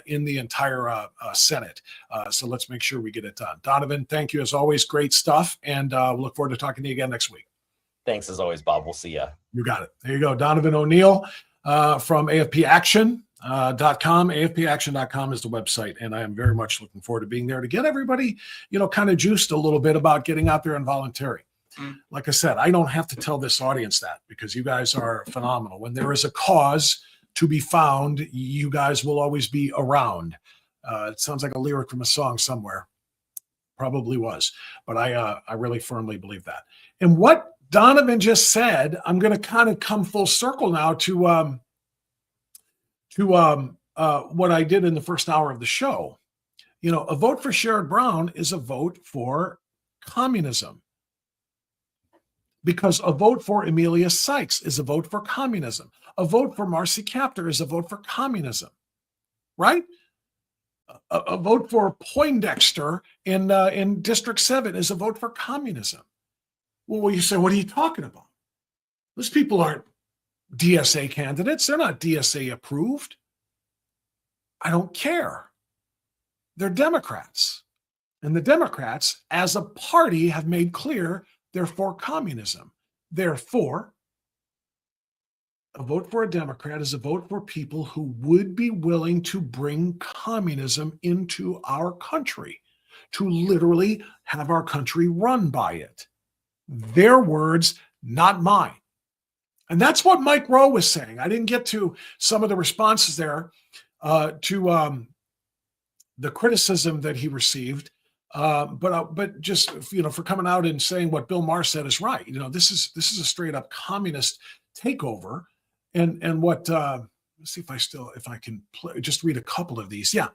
in the entire Senate. So let's make sure we get it done. Donovan, thank you as always. Great stuff. And we'll look forward to talking to you again next week. Thanks as always, Bob. We'll see you. You got it. There you go. Donovan O'Neill from AFPaction.com. AFPaction.com is the website. And I am very much looking forward to being there to get everybody, kind of juiced a little bit about getting out there and volunteering. Like I said, I don't have to tell this audience that, because you guys are phenomenal. When there is a cause to be found, you guys will always be around. It sounds like a lyric from a song somewhere. Probably was, but I really firmly believe that. And what Donovan just said, I'm going to kind of come full circle now to what I did in the first hour of the show. You know, a vote for Sherrod Brown is a vote for communism, because a vote for Amelia Sykes is a vote for communism. A vote for Marcy Kaptur is a vote for communism, right? A vote for Poindexter in District 7 is a vote for communism. Well, you say, what are you talking about? Those people aren't DSA candidates. They're not DSA approved. I don't care. They're Democrats. And the Democrats, as a party, have made clear they're for communism. Therefore, a vote for a Democrat is a vote for people who would be willing to bring communism into our country, to literally have our country run by it. Their words, not mine. And that's what Mike Rowe was saying. I didn't get to some of the responses there to the criticism that he received, but just, you know, for coming out and saying what Bill Maher said is right. You know, this is a straight up communist takeover. And what let's see if I can just read a couple of these. Yeah.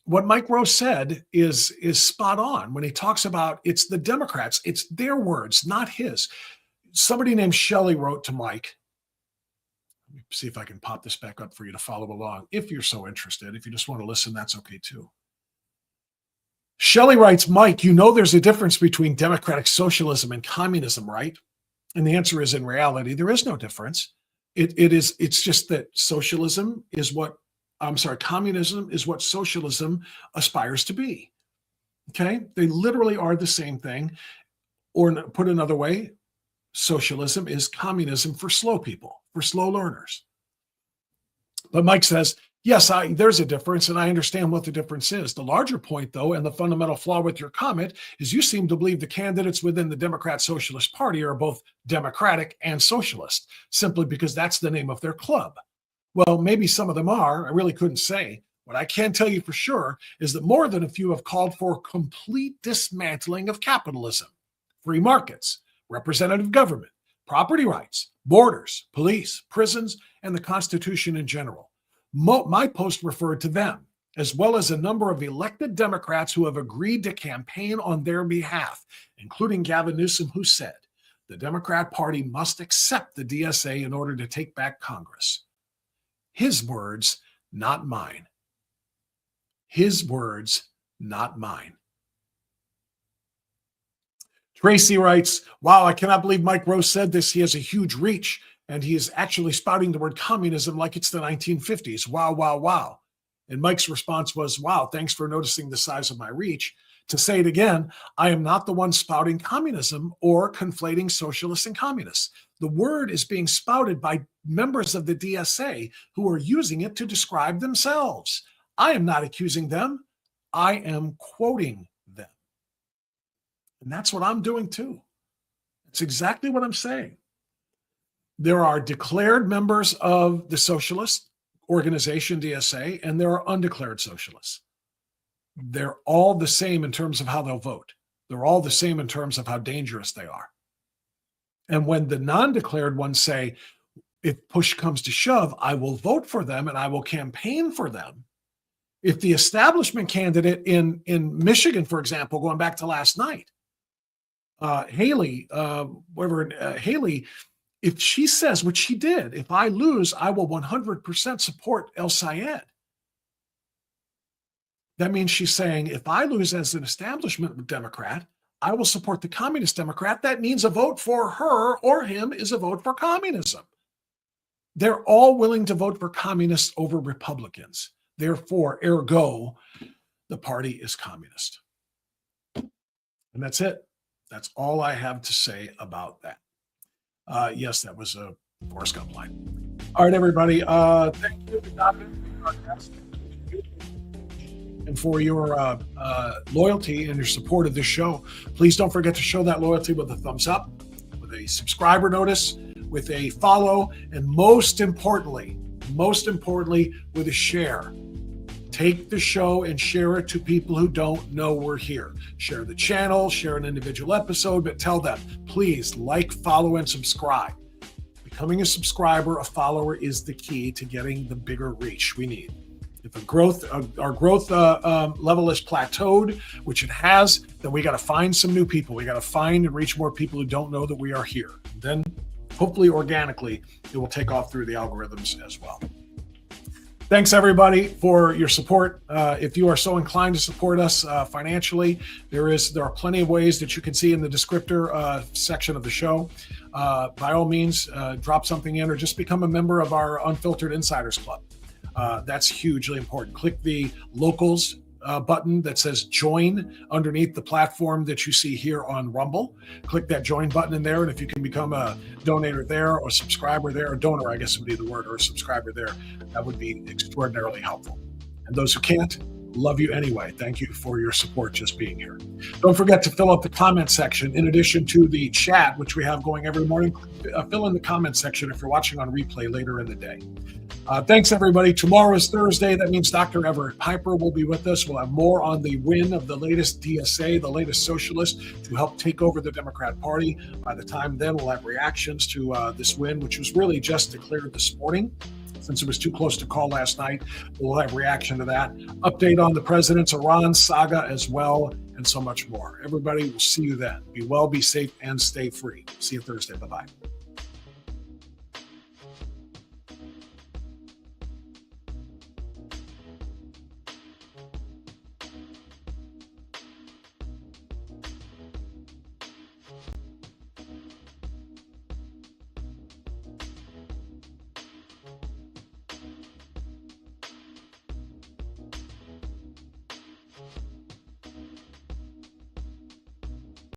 What Mike Rowe said is spot on when he talks about it's the Democrats. It's their words, not his. Somebody named Shelley wrote to Mike. Let me see if I can pop this back up for you to follow along. If you're so interested, if you just want to listen, that's okay too. Shelley writes, Mike, you know there's a difference between democratic socialism and communism, right? And the answer is, in reality, there is no difference. It's just that communism is what socialism aspires to be. Okay? They literally are the same thing. Or put another way, socialism is communism for slow people, for slow learners. But Mike says, yes, there's a difference, and I understand what the difference is. The larger point, though, and the fundamental flaw with your comment is you seem to believe the candidates within the Democrat Socialist Party are both Democratic and Socialist, simply because that's the name of their club. Well, maybe some of them are. I really couldn't say. What I can tell you for sure is that more than a few have called for complete dismantling of capitalism, free markets, representative government, property rights, borders, police, prisons, and the Constitution in general. My post referred to them, as well as a number of elected Democrats who have agreed to campaign on their behalf, including Gavin Newsom, who said the Democrat Party must accept the DSA in order to take back Congress. His words, not mine. His words, not mine. Tracy writes, wow, I cannot believe Mike Rowe said this. He has a huge reach. And he is actually spouting the word communism like it's the 1950s. Wow, wow, wow. And Mike's response was, wow, thanks for noticing the size of my reach. To say it again, I am not the one spouting communism or conflating socialists and communists. The word is being spouted by members of the DSA who are using it to describe themselves. I am not accusing them. I am quoting them. And that's what I'm doing too. It's exactly what I'm saying. There are declared members of the socialist organization, DSA, and there are undeclared socialists. They're all the same in terms of how they'll vote. They're all the same in terms of how dangerous they are. And when the non-declared ones say, if push comes to shove, I will vote for them and I will campaign for them. If the establishment candidate in Michigan, for example, going back to last night, Haley, if she says, which she did, if I lose, I will 100% support El Sayed. That means she's saying, if I lose as an establishment Democrat, I will support the communist Democrat. That means a vote for her or him is a vote for communism. They're all willing to vote for communists over Republicans. Therefore, ergo, the party is communist. And that's it. That's all I have to say about that. Yes, that was a Forrest Gump line. All right, everybody. Thank you and for your loyalty and your support of this show. Please don't forget to show that loyalty with a thumbs up, with a subscriber notice, with a follow, and most importantly, with a share. Take the show and share it to people who don't know we're here. Share the channel, share an individual episode, but tell them, please like, follow, and subscribe. Becoming a subscriber, a follower is the key to getting the bigger reach we need. If our growth level is plateaued, which it has, then we got to find some new people. We got to find and reach more people who don't know that we are here. Then, hopefully, organically, it will take off through the algorithms as well. Thanks, everybody, for your support. If you are so inclined to support us financially, there are plenty of ways that you can see in the descriptor section of the show. By all means, drop something in or just become a member of our Unfiltered Insiders Club. That's hugely important. Click the locals button that says join underneath the platform that you see here on Rumble. Click that join button in there, and if you can become a donator there or subscriber there, or donor, I guess would be the word, or a subscriber there, that would be extraordinarily helpful. And those who can't, love you anyway. Thank you for your support just being here. Don't forget to fill out the comment section. In addition to the chat, which we have going every morning, fill in the comment section if you're watching on replay later in the day. Thanks, everybody. Tomorrow is Thursday. That means Dr. Everett Piper will be with us. We'll have more on the win of the latest DSA, the latest socialist, to help take over the Democrat Party. By the time then, we'll have reactions to this win, which was really just declared this morning, since it was too close to call last night. We'll have reaction to that. Update on the president's Iran saga as well, and so much more. Everybody, we'll see you then. Be well, be safe, and stay free. See you Thursday. Bye-bye.